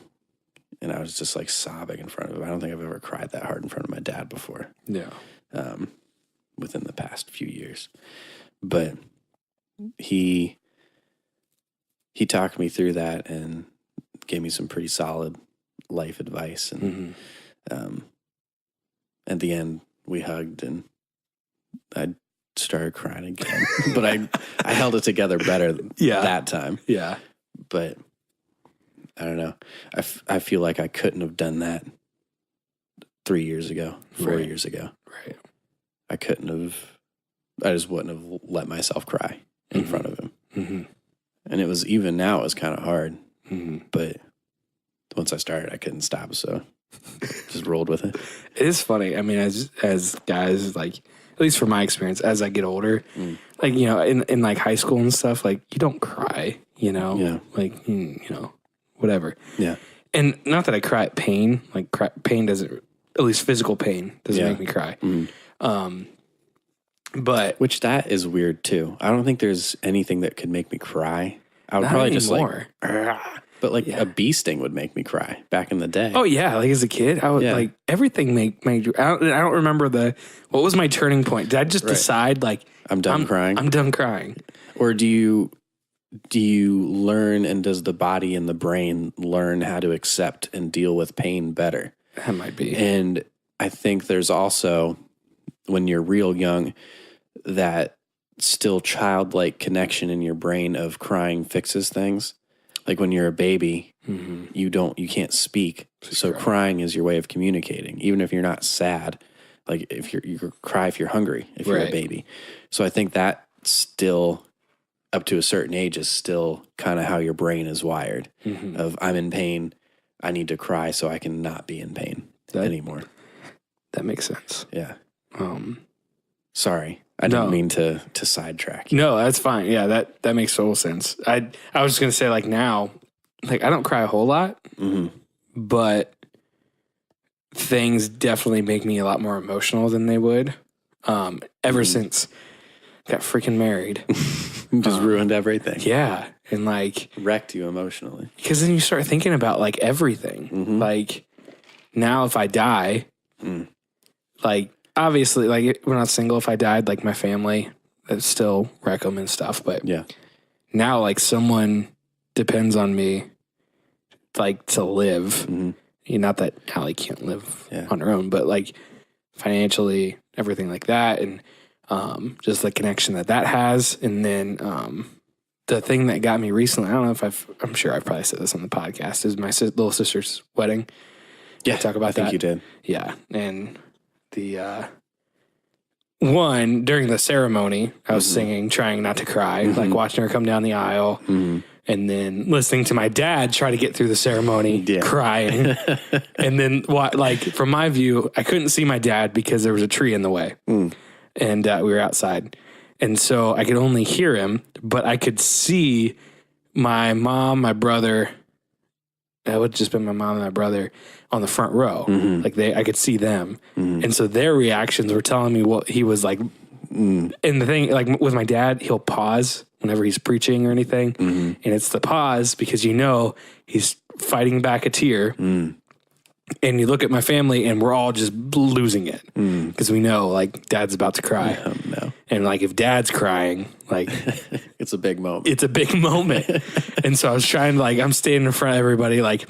and I was just like sobbing in front of him. I don't think I've ever cried that hard in front of my dad before. Yeah. Within the past few years, but he talked me through that and gave me some pretty solid life advice, and at the end we hugged and I started crying again. But I held it together better that time. Yeah. But I don't know. I feel like I couldn't have done that 3 years ago, 4 years ago. Right. I just wouldn't have let myself cry in front of him. And it was, even now, it was kind of hard. But once I started, I couldn't stop. So just rolled with it. It is funny. I mean, as guys, like, at least from my experience, as I get older, like, you know, in like high school and stuff, like, you don't cry, you know? Yeah. Like, you know, whatever. Yeah. And not that I cry at pain. Like, pain doesn't, at least physical pain, doesn't make me cry. But which that is weird too. I don't think there's anything that could make me cry. I would not probably anymore. just like, but like a bee sting would make me cry back in the day. Oh yeah, like as a kid, I would like everything made you. I don't remember what was my turning point. Did I just decide like I'm done crying? I'm done crying. Or do you learn, and does the body and the brain learn how to accept and deal with pain better? That might be. And I think there's also, when you're real young, that still childlike connection in your brain of crying fixes things. Like when you're a baby, you can't speak. So crying is your way of communicating, even if you're not sad. Like if you cry if you're hungry, if you're a baby. So I think that still, up to a certain age, is still kind of how your brain is wired. Of I'm in pain, I need to cry so I can not be in pain anymore. That makes sense. Yeah. Sorry, I didn't mean to sidetrack you. No, that's fine. Yeah, that makes total sense. I was just gonna say, like, now, like, I don't cry a whole lot, but things definitely make me a lot more emotional than they would. Ever since I got freaking married, just ruined everything. Yeah, and like wrecked you emotionally. Because then you start thinking about like everything. Like now, if I die, like. Obviously, like, when I was single, if I died, like, my family, I'd still wreck them and stuff. But now, like, someone depends on me, like, to live. Not that Allie can't live on her own, but, like, financially, everything like that. And just the connection that has. And then the thing that got me recently, I don't know if I'm sure I've probably said this on the podcast, is my little sister's wedding. Yeah, talk about that. I think you did. Yeah, and the one during the ceremony, I was singing, trying not to cry, like watching her come down the aisle, and then listening to my dad try to get through the ceremony, crying, and then like from my view, I couldn't see my dad because there was a tree in the way, and we were outside, and so I could only hear him, but I could see my mom, my brother. That would have just been my mom and my brother on the front row. Like I could see them. And so their reactions were telling me what he was like. And the thing, like with my dad, he'll pause whenever he's preaching or anything. And it's the pause because, he's fighting back a tear. And you look at my family and we're all just losing it because we know like dad's about to cry. Oh, no. And like if dad's crying, like it's a big moment. It's a big moment. And so I was trying to I'm standing in front of everybody, like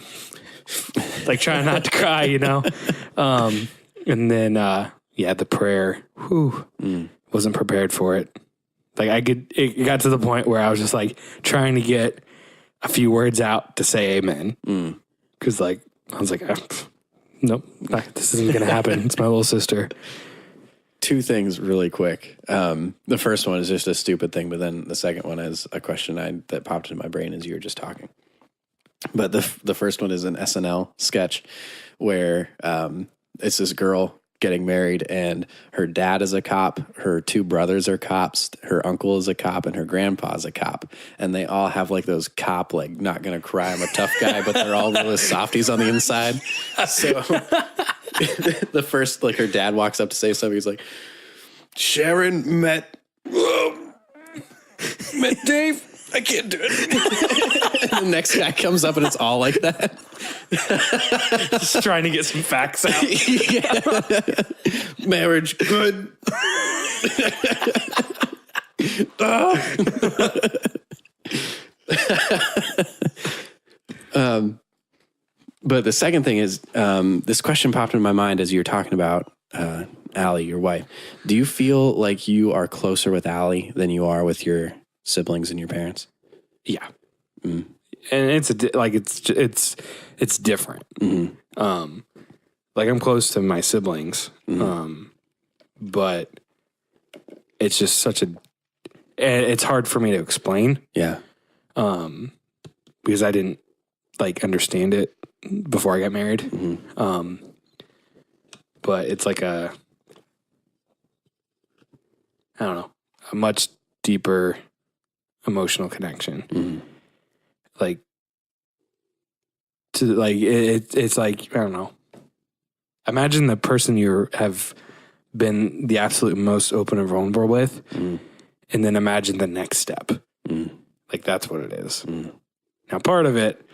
trying not to cry, and then the prayer, wasn't prepared for it. Like it got to the point where I was just like trying to get a few words out to say amen. Cause like, I was like, nope, this isn't going to happen. It's my little sister. Two things really quick. The first one is just a stupid thing, but then the second one is a question that popped into my brain as you were just talking. But the first one is an SNL sketch where it's this girl getting married and her dad is a cop, her two brothers are cops, her uncle is a cop, and her grandpa's a cop. And they all have like those cop, like, not gonna cry, I'm a tough guy, but they're all little softies on the inside. So the first, like, her dad walks up to say something, he's like, Sharon met Dave. I can't do it. And the next guy comes up and it's all like that. Just trying to get some facts out. Marriage, good. But the second thing is, this question popped in my mind as you were talking about Allie, your wife. Do you feel like you are closer with Allie than you are with your siblings and your parents? Yeah. And it's different. Like I'm close to my siblings. But it's just it's hard for me to explain. Yeah. Because I didn't like understand it before I got married. But it's like I don't know, a much deeper emotional connection. Like to like it's like, I don't know. Imagine the person you have been the absolute most open and vulnerable with. And then imagine the next step. Like that's what it is. Now, part of it,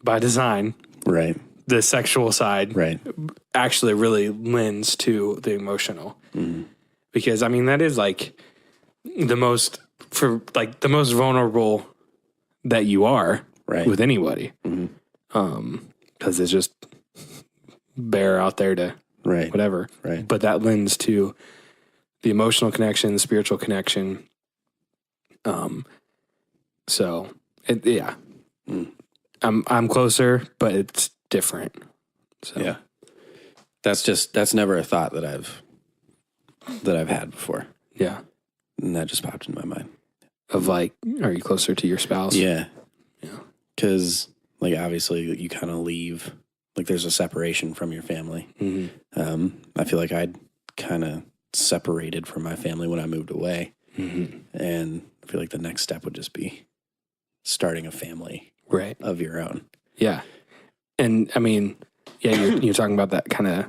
by design, right, the sexual side, right, actually really lends to the emotional. Because I mean, that is like the most vulnerable that you are with anybody. Because it's just bare out there to whatever. Right. But that lends to the emotional connection, the spiritual connection. So I'm closer, but it's different. So yeah, that's never a thought that I've had before. Yeah. And that just popped in my mind. Of like, are you closer to your spouse? Yeah. Yeah. Because like obviously you kind of leave, like there's a separation from your family. I feel like I'd kind of separated from my family when I moved away. And I feel like the next step would just be starting a family of your own. Yeah. And I mean, you're talking about that kind of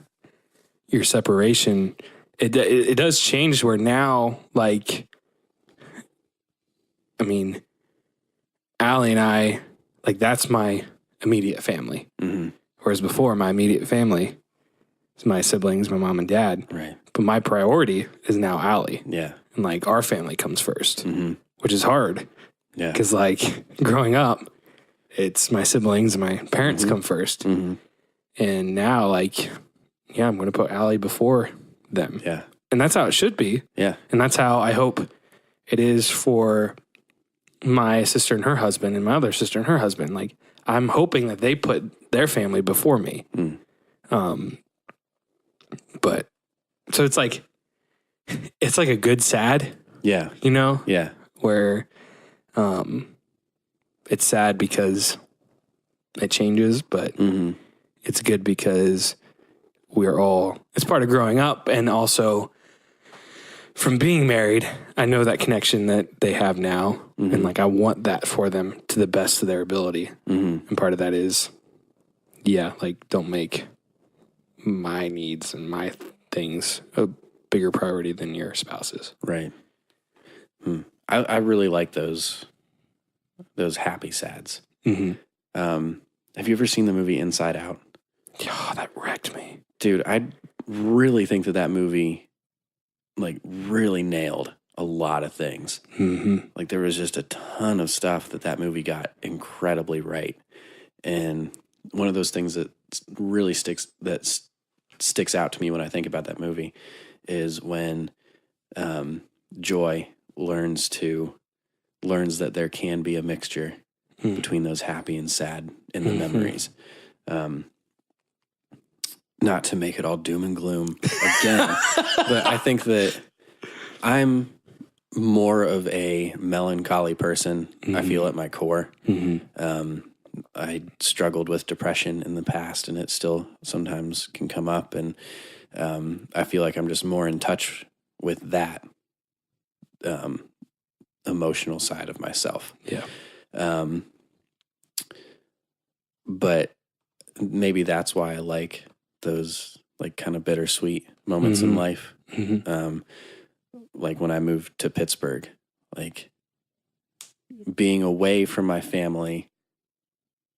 your separation. It does change where now, like, I mean, Allie and I, like, that's my immediate family. Whereas before, my immediate family is my siblings, my mom and dad. Right. But my priority is now Allie. Yeah. And, like, our family comes first, which is hard. Yeah. Because, like, growing up, it's my siblings and my parents come first. And now, like, I'm going to put Allie before them. Yeah. And that's how it should be. Yeah. And that's how I hope it is for my sister and her husband and my other sister and her husband. Like, I'm hoping that they put their family before me. But so it's like a good sad. Yeah. You know? Yeah. Where it's sad because it changes, but it's good because it's part of growing up, and also from being married, I know that connection that they have now, and like I want that for them to the best of their ability. And part of that is, like don't make my needs and my things a bigger priority than your spouse's. Right. I really like those happy sads. Have you ever seen the movie Inside Out? Oh, that wrecked me. Dude, I really think that movie like really nailed a lot of things. Like there was just a ton of stuff that movie got incredibly right. And one of those things that really sticks out to me when I think about that movie is when Joy learns that there can be a mixture between those happy and sad in the memories. Not to make it all doom and gloom again, but I think that I'm more of a melancholy person. I feel at my core. I struggled with depression in the past, and it still sometimes can come up. And I feel like I'm just more in touch with that emotional side of myself. Yeah. But maybe that's why I like those like kind of bittersweet moments in life. Like when I moved to Pittsburgh, like being away from my family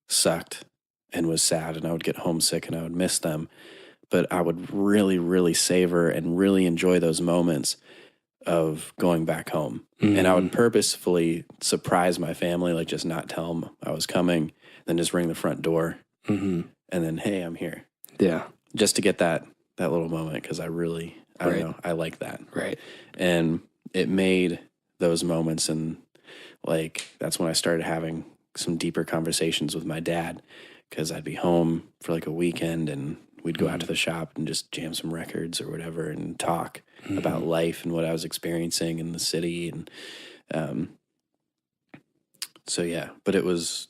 sucked and was sad, and I would get homesick and I would miss them. But I would really, really savor and really enjoy those moments of going back home. And I would purposefully surprise my family, like just not tell them I was coming, then just ring the front door and then, hey, I'm here. Yeah. Just to get that little moment, because I don't know, I like that. Right. And it made those moments, and like that's when I started having some deeper conversations with my dad, because I'd be home for like a weekend and we'd go out to the shop and just jam some records or whatever and talk about life and what I was experiencing in the city. And so, yeah, but it was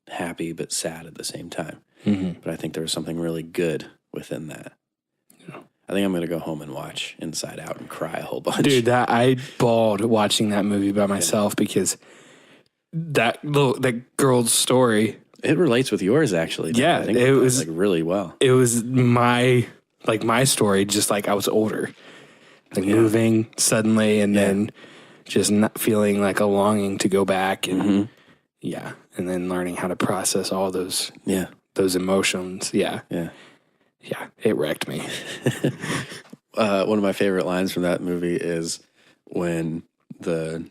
happy but sad at the same time. But I think there was something really good within that. Yeah. I think I'm going to go home and watch Inside Out and cry a whole bunch. Dude, I bawled watching that movie by myself because that girl's story. It relates with yours, actually. Yeah, I think it was like really well. It was my like my story, just like I was older, like moving suddenly and then just not feeling like a longing to go back and and then learning how to process all those emotions. Yeah. It wrecked me. One of my favorite lines from that movie is when the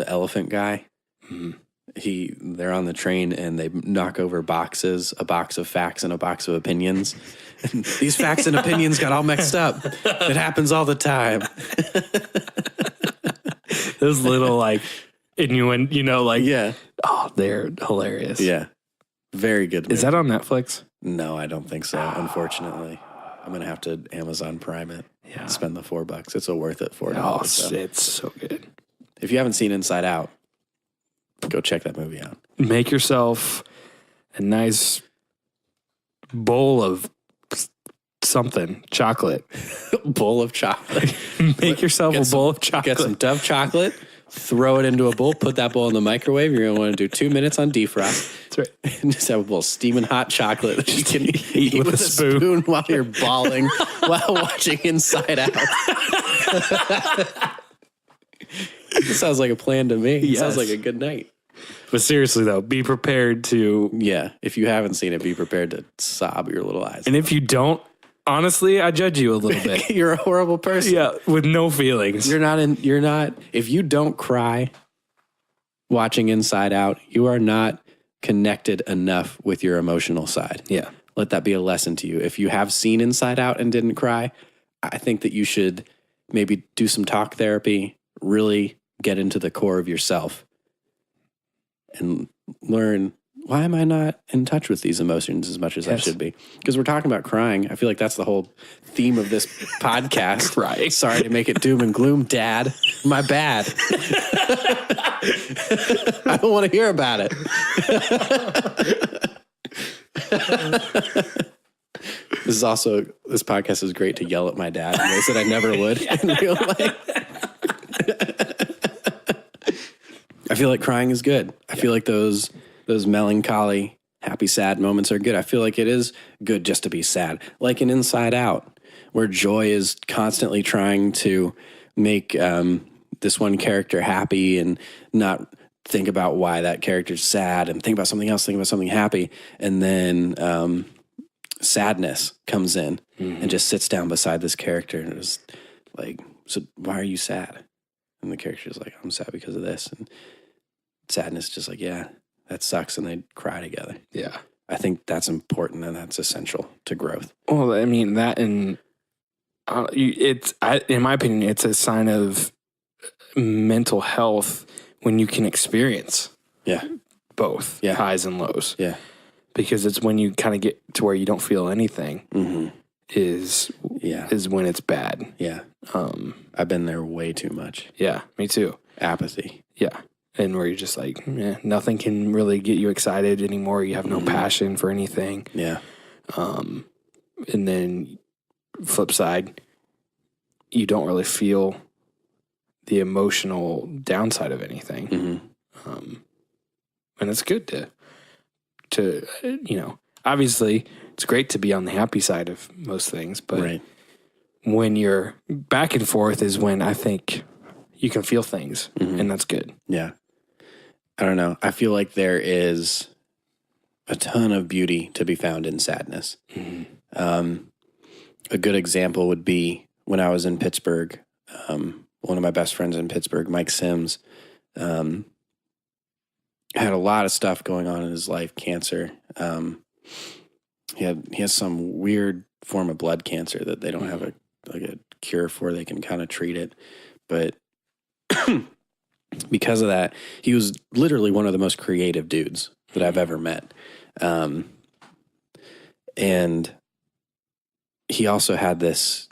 elephant guy, they're on the train and they knock over boxes, a box of facts and a box of opinions. And these facts and opinions got all mixed up. It happens all the time. Those little like innuendo, yeah. Oh, they're hilarious. Yeah. Very good movie. Is that on Netflix? No, I don't think so, unfortunately. I'm going to have to Amazon Prime it. Yeah. Spend the $4. It's worth it, $4. Oh, So. it's so good. If you haven't seen Inside Out, go check that movie out. Make yourself a nice bowl of something, chocolate. Bowl of chocolate. Make yourself a bowl of chocolate. Get some Dove chocolate, throw it into a bowl, put that bowl in the microwave. You're going to want to do 2 minutes on defrost. That's right. And just have a bowl of steaming hot chocolate that you can eat with a spoon while you're bawling while watching Inside Out. It sounds like a plan to me. It sounds like a good night. But seriously, though, be prepared to... Yeah, if you haven't seen it, be prepared to sob your little eyes. And if you don't, honestly, I judge you a little bit. You're a horrible person. Yeah, with no feelings. You're not, if you don't cry watching Inside Out, you are not connected enough with your emotional side. Yeah. Let that be a lesson to you. If you have seen Inside Out and didn't cry, I think that you should maybe do some talk therapy, really get into the core of yourself and learn, why am I not in touch with these emotions as much as I should be? Because we're talking about crying. I feel like that's the whole theme of this podcast. Right. Sorry to make it doom and gloom, Dad. My bad. I don't want to hear about it. This podcast is great to yell at my dad in ways that I never would in real life. I feel like crying is good. I feel like those melancholy, happy, sad moments are good. I feel like it is good just to be sad. Like in Inside Out, where Joy is constantly trying to make this one character happy and not think about why that character's sad and think about something else, think about something happy. And then sadness comes in and just sits down beside this character and is like, so why are you sad? And the character's like, I'm sad because of this. And sadness just like, yeah, that sucks. And they cry together. Yeah. I think that's important and that's essential to growth. Well, I mean, that and in my opinion, it's a sign of mental health when you can experience both highs and lows. Yeah. Because it's when you kind of get to where you don't feel anything is when it's bad. Yeah. I've been there way too much. Yeah, me too. Apathy. Yeah. And where you're just like, nothing can really get you excited anymore. You have no passion for anything. Yeah. And then flip side, you don't really feel the emotional downside of anything. And it's good to obviously it's great to be on the happy side of most things, but when you're back and forth is when I think you can feel things and that's good. Yeah. I don't know. I feel like there is a ton of beauty to be found in sadness. A good example would be when I was in Pittsburgh. One of my best friends in Pittsburgh, Mike Sims, had a lot of stuff going on in his life, cancer. He has some weird form of blood cancer that they don't have a cure for. They can kind of treat it, but because of that, he was literally one of the most creative dudes that I've ever met. And he also had this,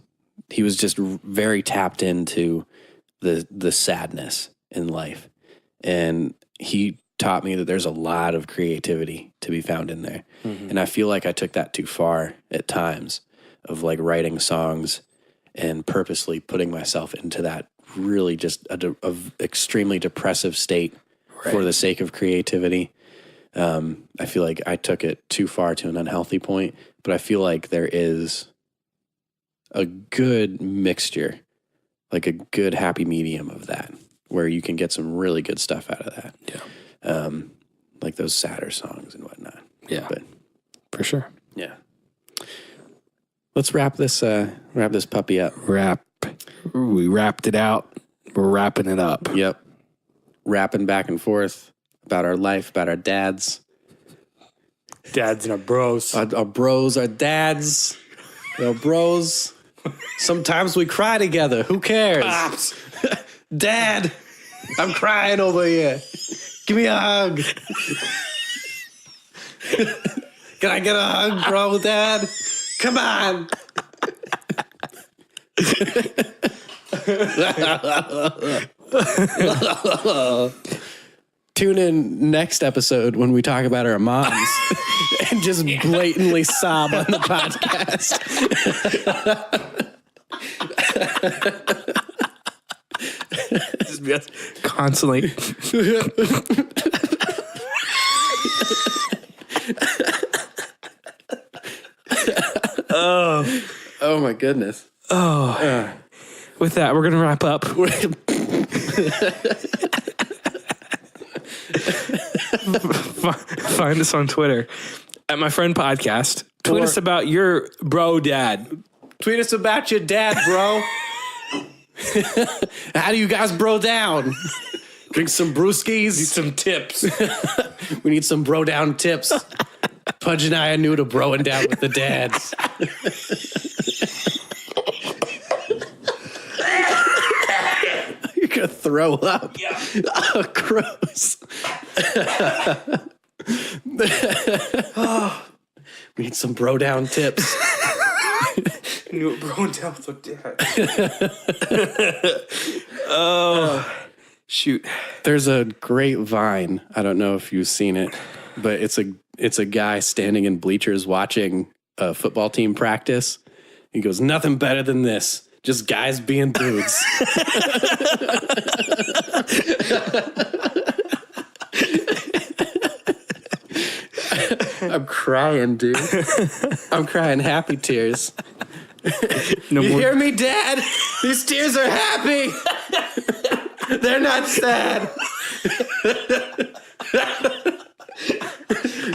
he was just very tapped into the sadness in life. And he taught me that there's a lot of creativity to be found in there. And I feel like I took that too far at times of like writing songs and purposely putting myself into that really just a extremely depressive state for the sake of creativity. I feel like I took it too far to an unhealthy point, but I feel like there is a good mixture, like a good happy medium of that, where you can get some really good stuff out of that. Yeah. Like those sadder songs and whatnot. Yeah. But for sure. yeah. Let's wrap this puppy up. We wrapped it out. We're wrapping it up. Yep. Rapping back and forth about our life, about our dads. Dads and our bros. Our bros, our dads, our bros. Sometimes we cry together. Who cares? Pops. Dad, I'm crying over here. Give me a hug. Can I get a hug, bro, Dad? Come on. Tune in next episode when we talk about our moms and just blatantly sob on the podcast. Just be us constantly. Oh my goodness. With that, we're going to wrap up. Find us on Twitter at My Friend Podcast. Tweet us about your bro dad. Tweet us about your dad, bro. How do you guys bro down? Drink some brewskis. Need some tips. We need some bro down tips. Pudge and I are new to broing down with the dads. You're going to throw up. Yeah. Oh, gross. We need some bro down tips. New bro down with the dad. Oh, shoot. There's a great Vine. I don't know if you've seen it, but it's a guy standing in bleachers watching a football team practice. He goes, nothing better than this. Just guys being dudes. I'm crying, dude. I'm crying happy tears. No You more. hear me, Dad? These tears are happy. They're not sad.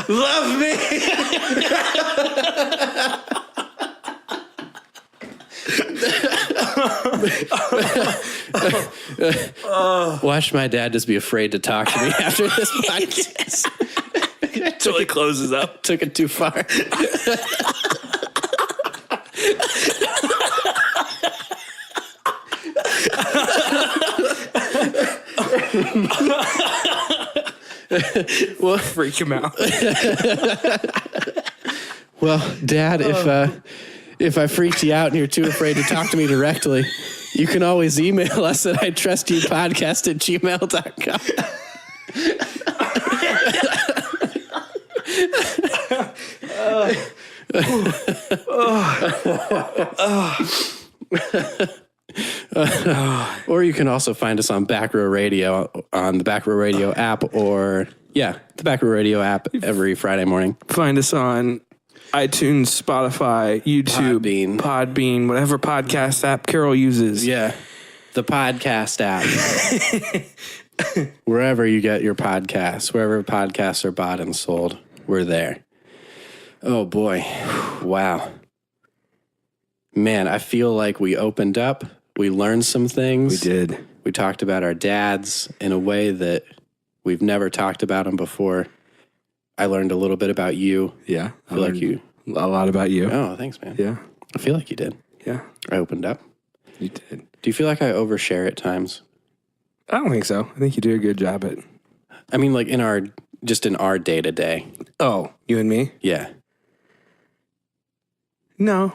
Love me. Watch my dad just be afraid to talk to me after this podcast. Until it closes up. Took it too far. We'll freak him out. Well, Dad, if I freaked you out and you're too afraid to talk to me directly, you can always email us at itrustyoupodcast@gmail.com. Or you can also find us on Back Row Radio, on the Back Row Radio app, or the Back Row Radio app every Friday morning. Find us on iTunes, Spotify, YouTube, Podbean, whatever podcast app Carol uses. Yeah, the podcast app. Wherever you get your podcasts, wherever podcasts are bought and sold, we're there. Oh boy. Wow. Man, I feel like we opened up. We learned some things. We did. We talked about our dads in a way that we've never talked about them before. I learned a little bit about you. Yeah. I feel like you. A lot about you. Oh, thanks, man. Yeah. I feel like you did. Yeah. I opened up. You did. Do you feel like I overshare at times? I don't think so. I think you do a good job at. I mean, like in our day to day. Oh, you and me? Yeah. No.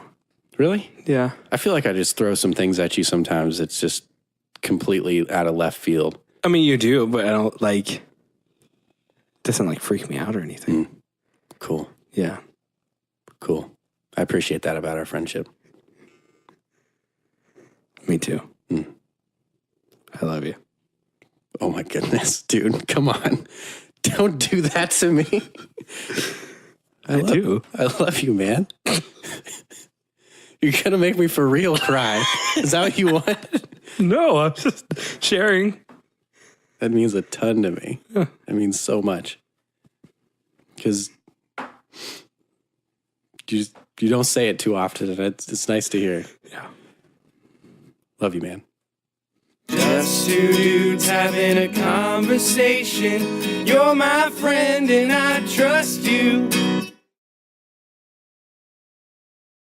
Really? Yeah. I feel like I just throw some things at you sometimes. It's just completely out of left field. I mean, you do, but I don't like. It doesn't like freak me out or anything. Cool. Yeah. Cool. I appreciate that about our friendship. Me too. I love you. Oh my goodness, dude. Come on. Don't do that to me. I do. I love you, man. You're going to make me for real cry. Is that what you want? No, I'm just sharing. That means a ton to me. That means so much. Because you don't say it too often, and it's nice to hear. Yeah. Love you, man. Just two dudes having a conversation. You're my friend and I trust you.